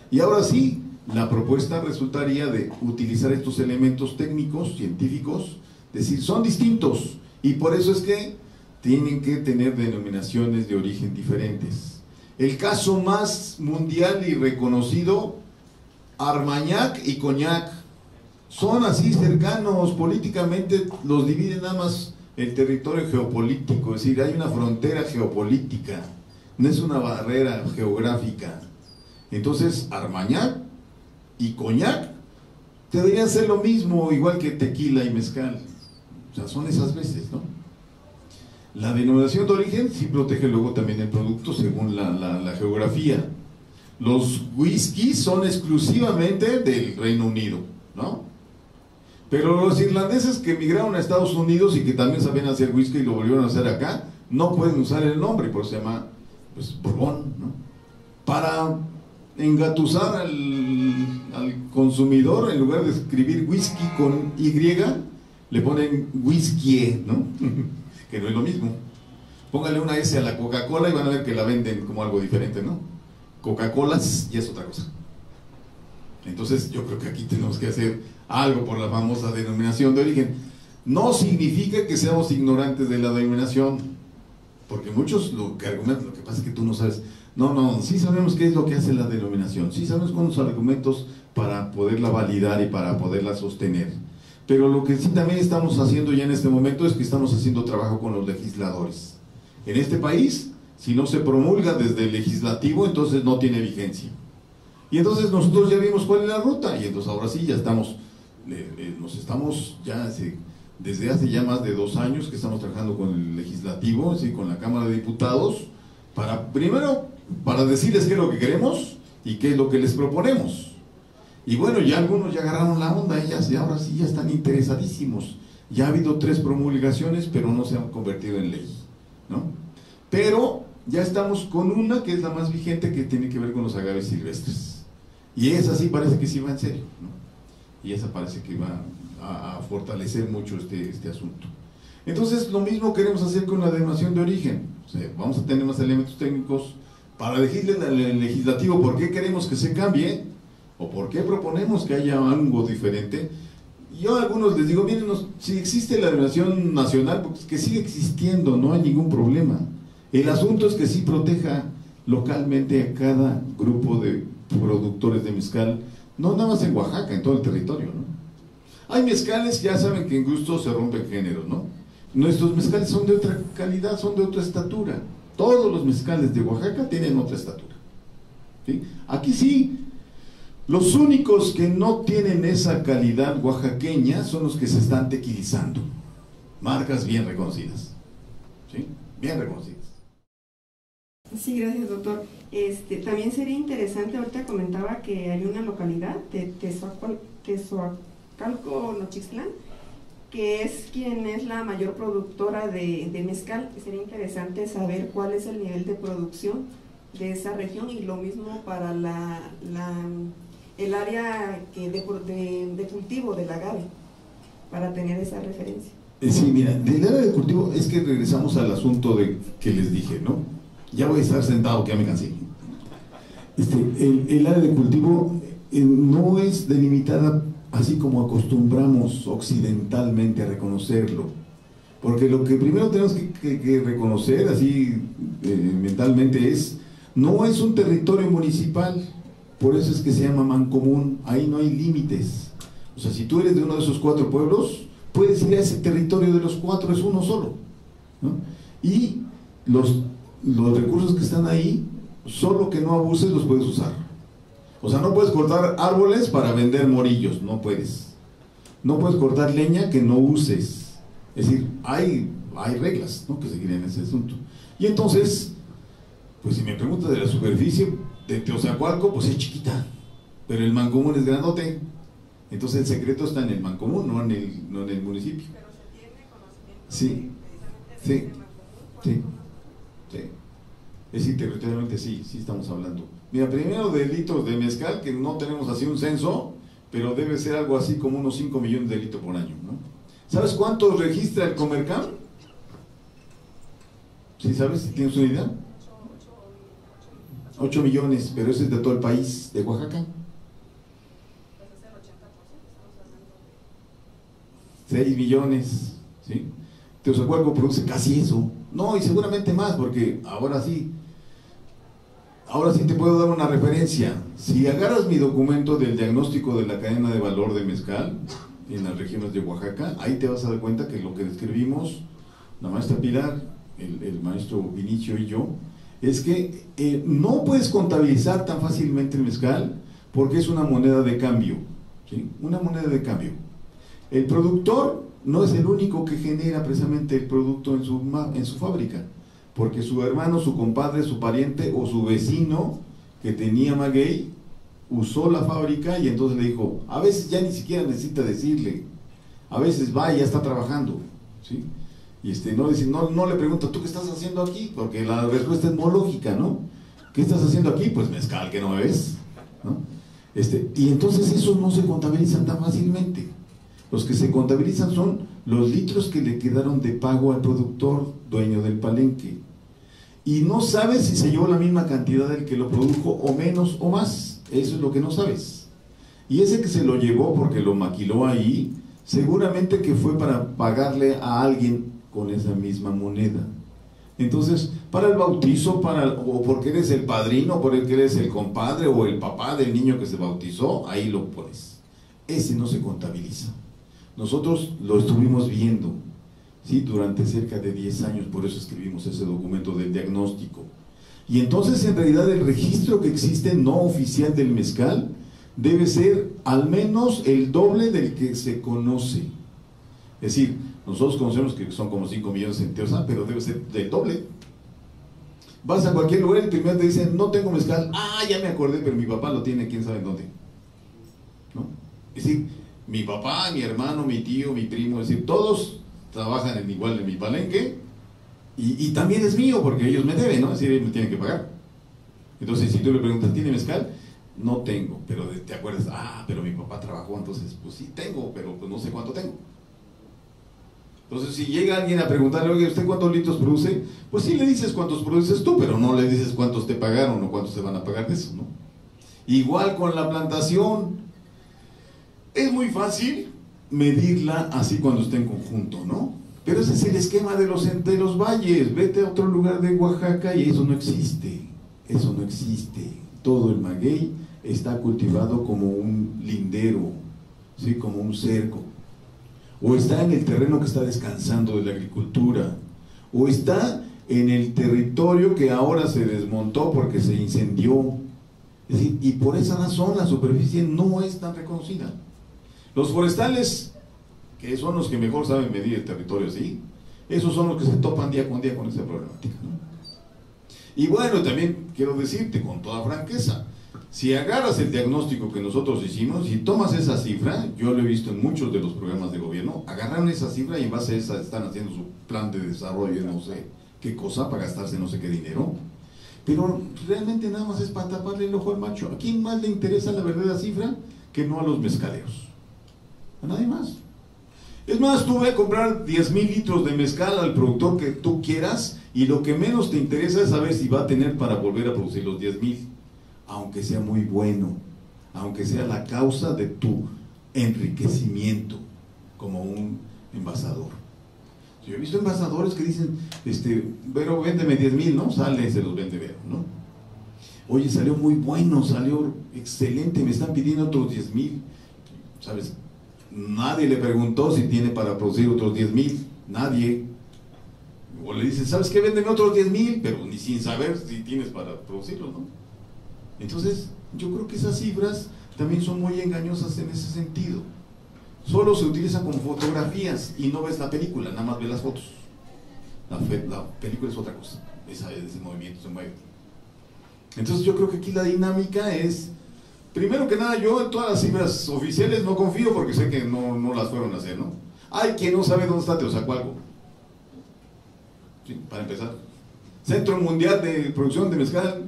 Y ahora sí, la propuesta resultaría de utilizar estos elementos técnicos, científicos, decir, son distintos, y por eso es que tienen que tener denominaciones de origen diferentes. El caso más mundial y reconocido, Armagnac y Cognac, son así cercanos, políticamente los divide nada más el territorio geopolítico, es decir, hay una frontera geopolítica, no es una barrera geográfica. Entonces, Armagnac y Cognac deberían ser lo mismo, igual que tequila y mezcal. O sea, son esas veces, ¿no? La denominación de origen sí protege luego también el producto según la geografía. Los whiskies son exclusivamente del Reino Unido, ¿no? Pero los irlandeses que emigraron a Estados Unidos y que también sabían hacer whisky y lo volvieron a hacer acá, no pueden usar el nombre, por eso se llama, pues, Borbón, ¿no? Para engatusar al consumidor, en lugar de escribir whisky con Y, le ponen whisky, ¿no? Que no es lo mismo. Póngale una S a la Coca-Cola y van a ver que la venden como algo diferente, ¿no? Coca-Colas ya es otra cosa. Entonces yo creo que aquí tenemos que hacer algo por la famosa denominación de origen. No significa que seamos ignorantes de la denominación, porque muchos lo que argumentan, lo que pasa es que tú no sabes. No, sí sabemos qué es lo que hace la denominación, sí sabemos con los argumentos para poderla validar y para poderla sostener. Pero lo que sí también estamos haciendo ya en este momento es que estamos haciendo trabajo con los legisladores. En este país, si no se promulga desde el legislativo, entonces no tiene vigencia. Y entonces nosotros ya vimos cuál es la ruta, y entonces ahora sí ya estamos, desde hace ya más de 2 años que estamos trabajando con el legislativo, ¿sí? Con la Cámara de Diputados, primero para decirles qué es lo que queremos y qué es lo que les proponemos. Y bueno, ya algunos ya agarraron la onda, y ahora sí ya están interesadísimos. Ya ha habido 3 promulgaciones, pero no se han convertido en ley, ¿no? Pero ya estamos con una que es la más vigente, que tiene que ver con los agaves silvestres. Y esa sí parece que sí va en serio, ¿no? Y esa parece que va a fortalecer mucho este asunto. Entonces, lo mismo queremos hacer con la denominación de origen. O sea, vamos a tener más elementos técnicos para decirle al legislativo por qué queremos que se cambie, o por qué proponemos que haya algo diferente. Yo a algunos les digo, miren, si existe la denominación nacional, pues que sigue existiendo, no hay ningún problema. El asunto es que sí proteja localmente a cada grupo de productores de mezcal, no nada más en Oaxaca, en todo el territorio, ¿no? Hay mezcales, ya saben que en gusto se rompen géneros, ¿no? Nuestros mezcales son de otra calidad, son de otra estatura. Todos los mezcales de Oaxaca tienen otra estatura, ¿sí? Aquí sí. Los únicos que no tienen esa calidad oaxaqueña son los que se están tequilizando. Marcas bien reconocidas, ¿sí? Bien reconocidas. Sí, gracias, doctor. También sería interesante, ahorita comentaba que hay una localidad de Tezoacalco, Nochistlán, que es quien es la mayor productora de mezcal. Sería interesante saber cuál es el nivel de producción de esa región, y lo mismo para el área de cultivo del agave, para tener esa referencia. Sí, mira, del área de cultivo es que regresamos al asunto que les dije, ¿no? Ya voy a estar sentado, que ya me cansé. El área de cultivo no es delimitada así como acostumbramos occidentalmente a reconocerlo, porque lo que primero tenemos que reconocer así mentalmente no es un territorio municipal. Por eso es que se llama Mancomún, ahí no hay límites. O sea, si tú eres de uno de esos 4 pueblos, puedes ir a ese territorio de los 4, es uno solo, ¿no? Y los recursos que están ahí solo que no abuses los puedes usar. O sea, no puedes cortar árboles para vender morillos, no puedes. No puedes cortar leña que no uses. Es decir, hay reglas, ¿no?, que seguir en ese asunto. Y entonces, pues si me preguntas de la superficie de Teozacualco, pues es chiquita, pero el Mancomún es grandote. Entonces el secreto está en el Mancomún, no en el municipio. Pero se tiene conocimiento Sí, precisamente sí, sí, sí. Es decir, territorialmente sí estamos hablando. Mira, primero de litros de mezcal, que no tenemos así un censo, pero debe ser algo así como unos 5 millones de litros por año, ¿no? ¿Sabes cuántos registra el Comercam? ¿Sí sabes? ¿Tienes una idea? 8 millones, pero ese es de todo el país, de Oaxaca. 6 millones, ¿sí? Teozacualco produce casi eso. No, y seguramente más, porque ahora sí te puedo dar una referencia. Si agarras mi documento del diagnóstico de la cadena de valor de mezcal en las regiones de Oaxaca, ahí te vas a dar cuenta que lo que describimos la maestra Pilar, el maestro Vinicio y yo, es que no puedes contabilizar tan fácilmente el mezcal porque es una moneda de cambio, ¿sí? Una moneda de cambio. El productor no es el único que genera precisamente el producto en su fábrica, porque su hermano, su compadre, su pariente o su vecino que tenía maguey usó la fábrica y entonces le dijo, a veces ya ni siquiera necesita decirle, a veces va y ya está trabajando, ¿sí? Y no le pregunta, ¿tú qué estás haciendo aquí? Porque la respuesta es muy lógica, ¿no? ¿Qué estás haciendo aquí? Pues mezcal, que no ves, ¿no? Y entonces eso no se contabiliza tan fácilmente. Los que se contabilizan son los litros que le quedaron de pago al productor dueño del palenque. Y no sabes si se llevó la misma cantidad del que lo produjo o menos o más. Eso es lo que no sabes. Y ese que se lo llevó porque lo maquiló ahí, seguramente que fue para pagarle a alguien con esa misma moneda. Entonces, para el bautizo, o porque eres el padrino, o porque eres el compadre o el papá del niño que se bautizó, ahí lo pones. Ese no se contabiliza. Nosotros lo estuvimos viendo, ¿sí?, durante cerca de 10 años, por eso escribimos ese documento del diagnóstico. Y entonces, en realidad, el registro que existe no oficial del mezcal debe ser al menos el doble del que se conoce. Es decir, nosotros conocemos que son como 5 millones en Teoza, pero debe ser del doble. Vas a cualquier lugar y primero te dicen, no tengo mezcal. Ah, ya me acordé, pero mi papá lo tiene, quién sabe en dónde, ¿no? Es decir, mi papá, mi hermano, mi tío, mi primo, es decir, todos trabajan igual en mi palenque y también es mío porque ellos me deben, ¿no? Es decir, ellos me tienen que pagar. Entonces, si tú le preguntas, ¿tiene mezcal? No tengo, pero te acuerdas, pero mi papá trabajó, entonces, pues sí tengo, pero pues no sé cuánto tengo. Entonces, si llega alguien a preguntarle, oye, ¿usted cuántos litros produce? Pues sí le dices cuántos produces tú, pero no le dices cuántos te pagaron o cuántos te van a pagar de eso, ¿no? Igual con la plantación. Es muy fácil medirla así cuando esté en conjunto, ¿no? Pero ese es el esquema de los valles. Vete a otro lugar de Oaxaca y eso no existe. Eso no existe. Todo el maguey está cultivado como un lindero, ¿sí?, como un cerco. O está en el terreno que está descansando de la agricultura. O está en el territorio que ahora se desmontó porque se incendió. Es decir, y por esa razón la superficie no es tan reconocida. Los forestales, que son los que mejor saben medir el territorio, ¿sí?, esos son los que se topan día con esa problemática, ¿no? Y bueno, también quiero decirte con toda franqueza, si agarras el diagnóstico que nosotros hicimos y tomas esa cifra, yo lo he visto en muchos de los programas de gobierno, agarraron esa cifra y en base a esa están haciendo su plan de desarrollo, no sé qué cosa, para gastarse no sé qué dinero, pero realmente nada más es para taparle el ojo al macho. ¿A quién más le interesa la verdadera cifra que no a los mezcaleros? A nadie más. Es más, tú ve a comprar 10,000 litros de mezcal al productor que tú quieras y lo que menos te interesa es saber si va a tener para volver a producir los 10,000, aunque sea muy bueno, aunque sea la causa de tu enriquecimiento como un envasador. Yo he visto envasadores que dicen, Vero, véndeme 10,000, ¿no? Sale y se los vende Vero, ¿no? Oye, salió muy bueno, salió excelente, me están pidiendo otros 10,000, ¿sabes? Nadie le preguntó si tiene para producir otros 10,000, nadie. O le dicen, ¿sabes qué? Véndeme otros 10,000, pero ni sin saber si tienes para producirlo, ¿no? Entonces, yo creo que esas cifras también son muy engañosas en ese sentido. Solo se utilizan como fotografías y no ves la película, nada más ves las fotos. La película es otra cosa, ese movimiento se mueve. Entonces yo creo que aquí la dinámica es, primero que nada, yo en todas las cifras oficiales no confío porque sé que no las fueron a hacer, ¿no? Hay quien no sabe dónde está Teozacualco. Sí, para empezar. Centro Mundial de Producción de Mezcal,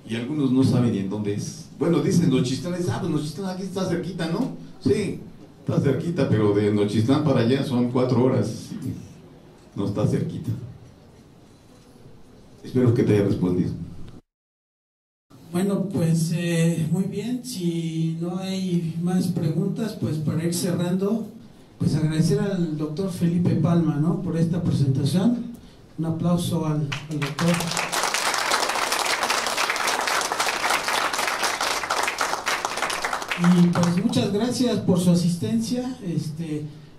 y algunos no saben ni en dónde es. Bueno, dicen Nochistlán, pues Nochistlán aquí está cerquita, ¿no? Sí, está cerquita, pero de Nochistlán para allá son 4 horas. Sí, no está cerquita. Espero que te haya respondido. Bueno, pues muy bien, si no hay más preguntas, pues para ir cerrando, pues agradecer al doctor Felipe Palma, ¿no?, por esta presentación. Un aplauso al doctor. Y pues muchas gracias por su asistencia.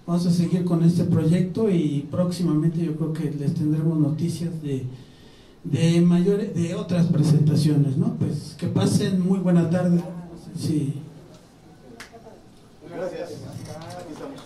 Vamos a seguir con este proyecto y próximamente yo creo que les tendremos noticias de otras presentaciones, ¿no? Pues que pasen muy buena tarde. Sí. Gracias. Aquí estamos.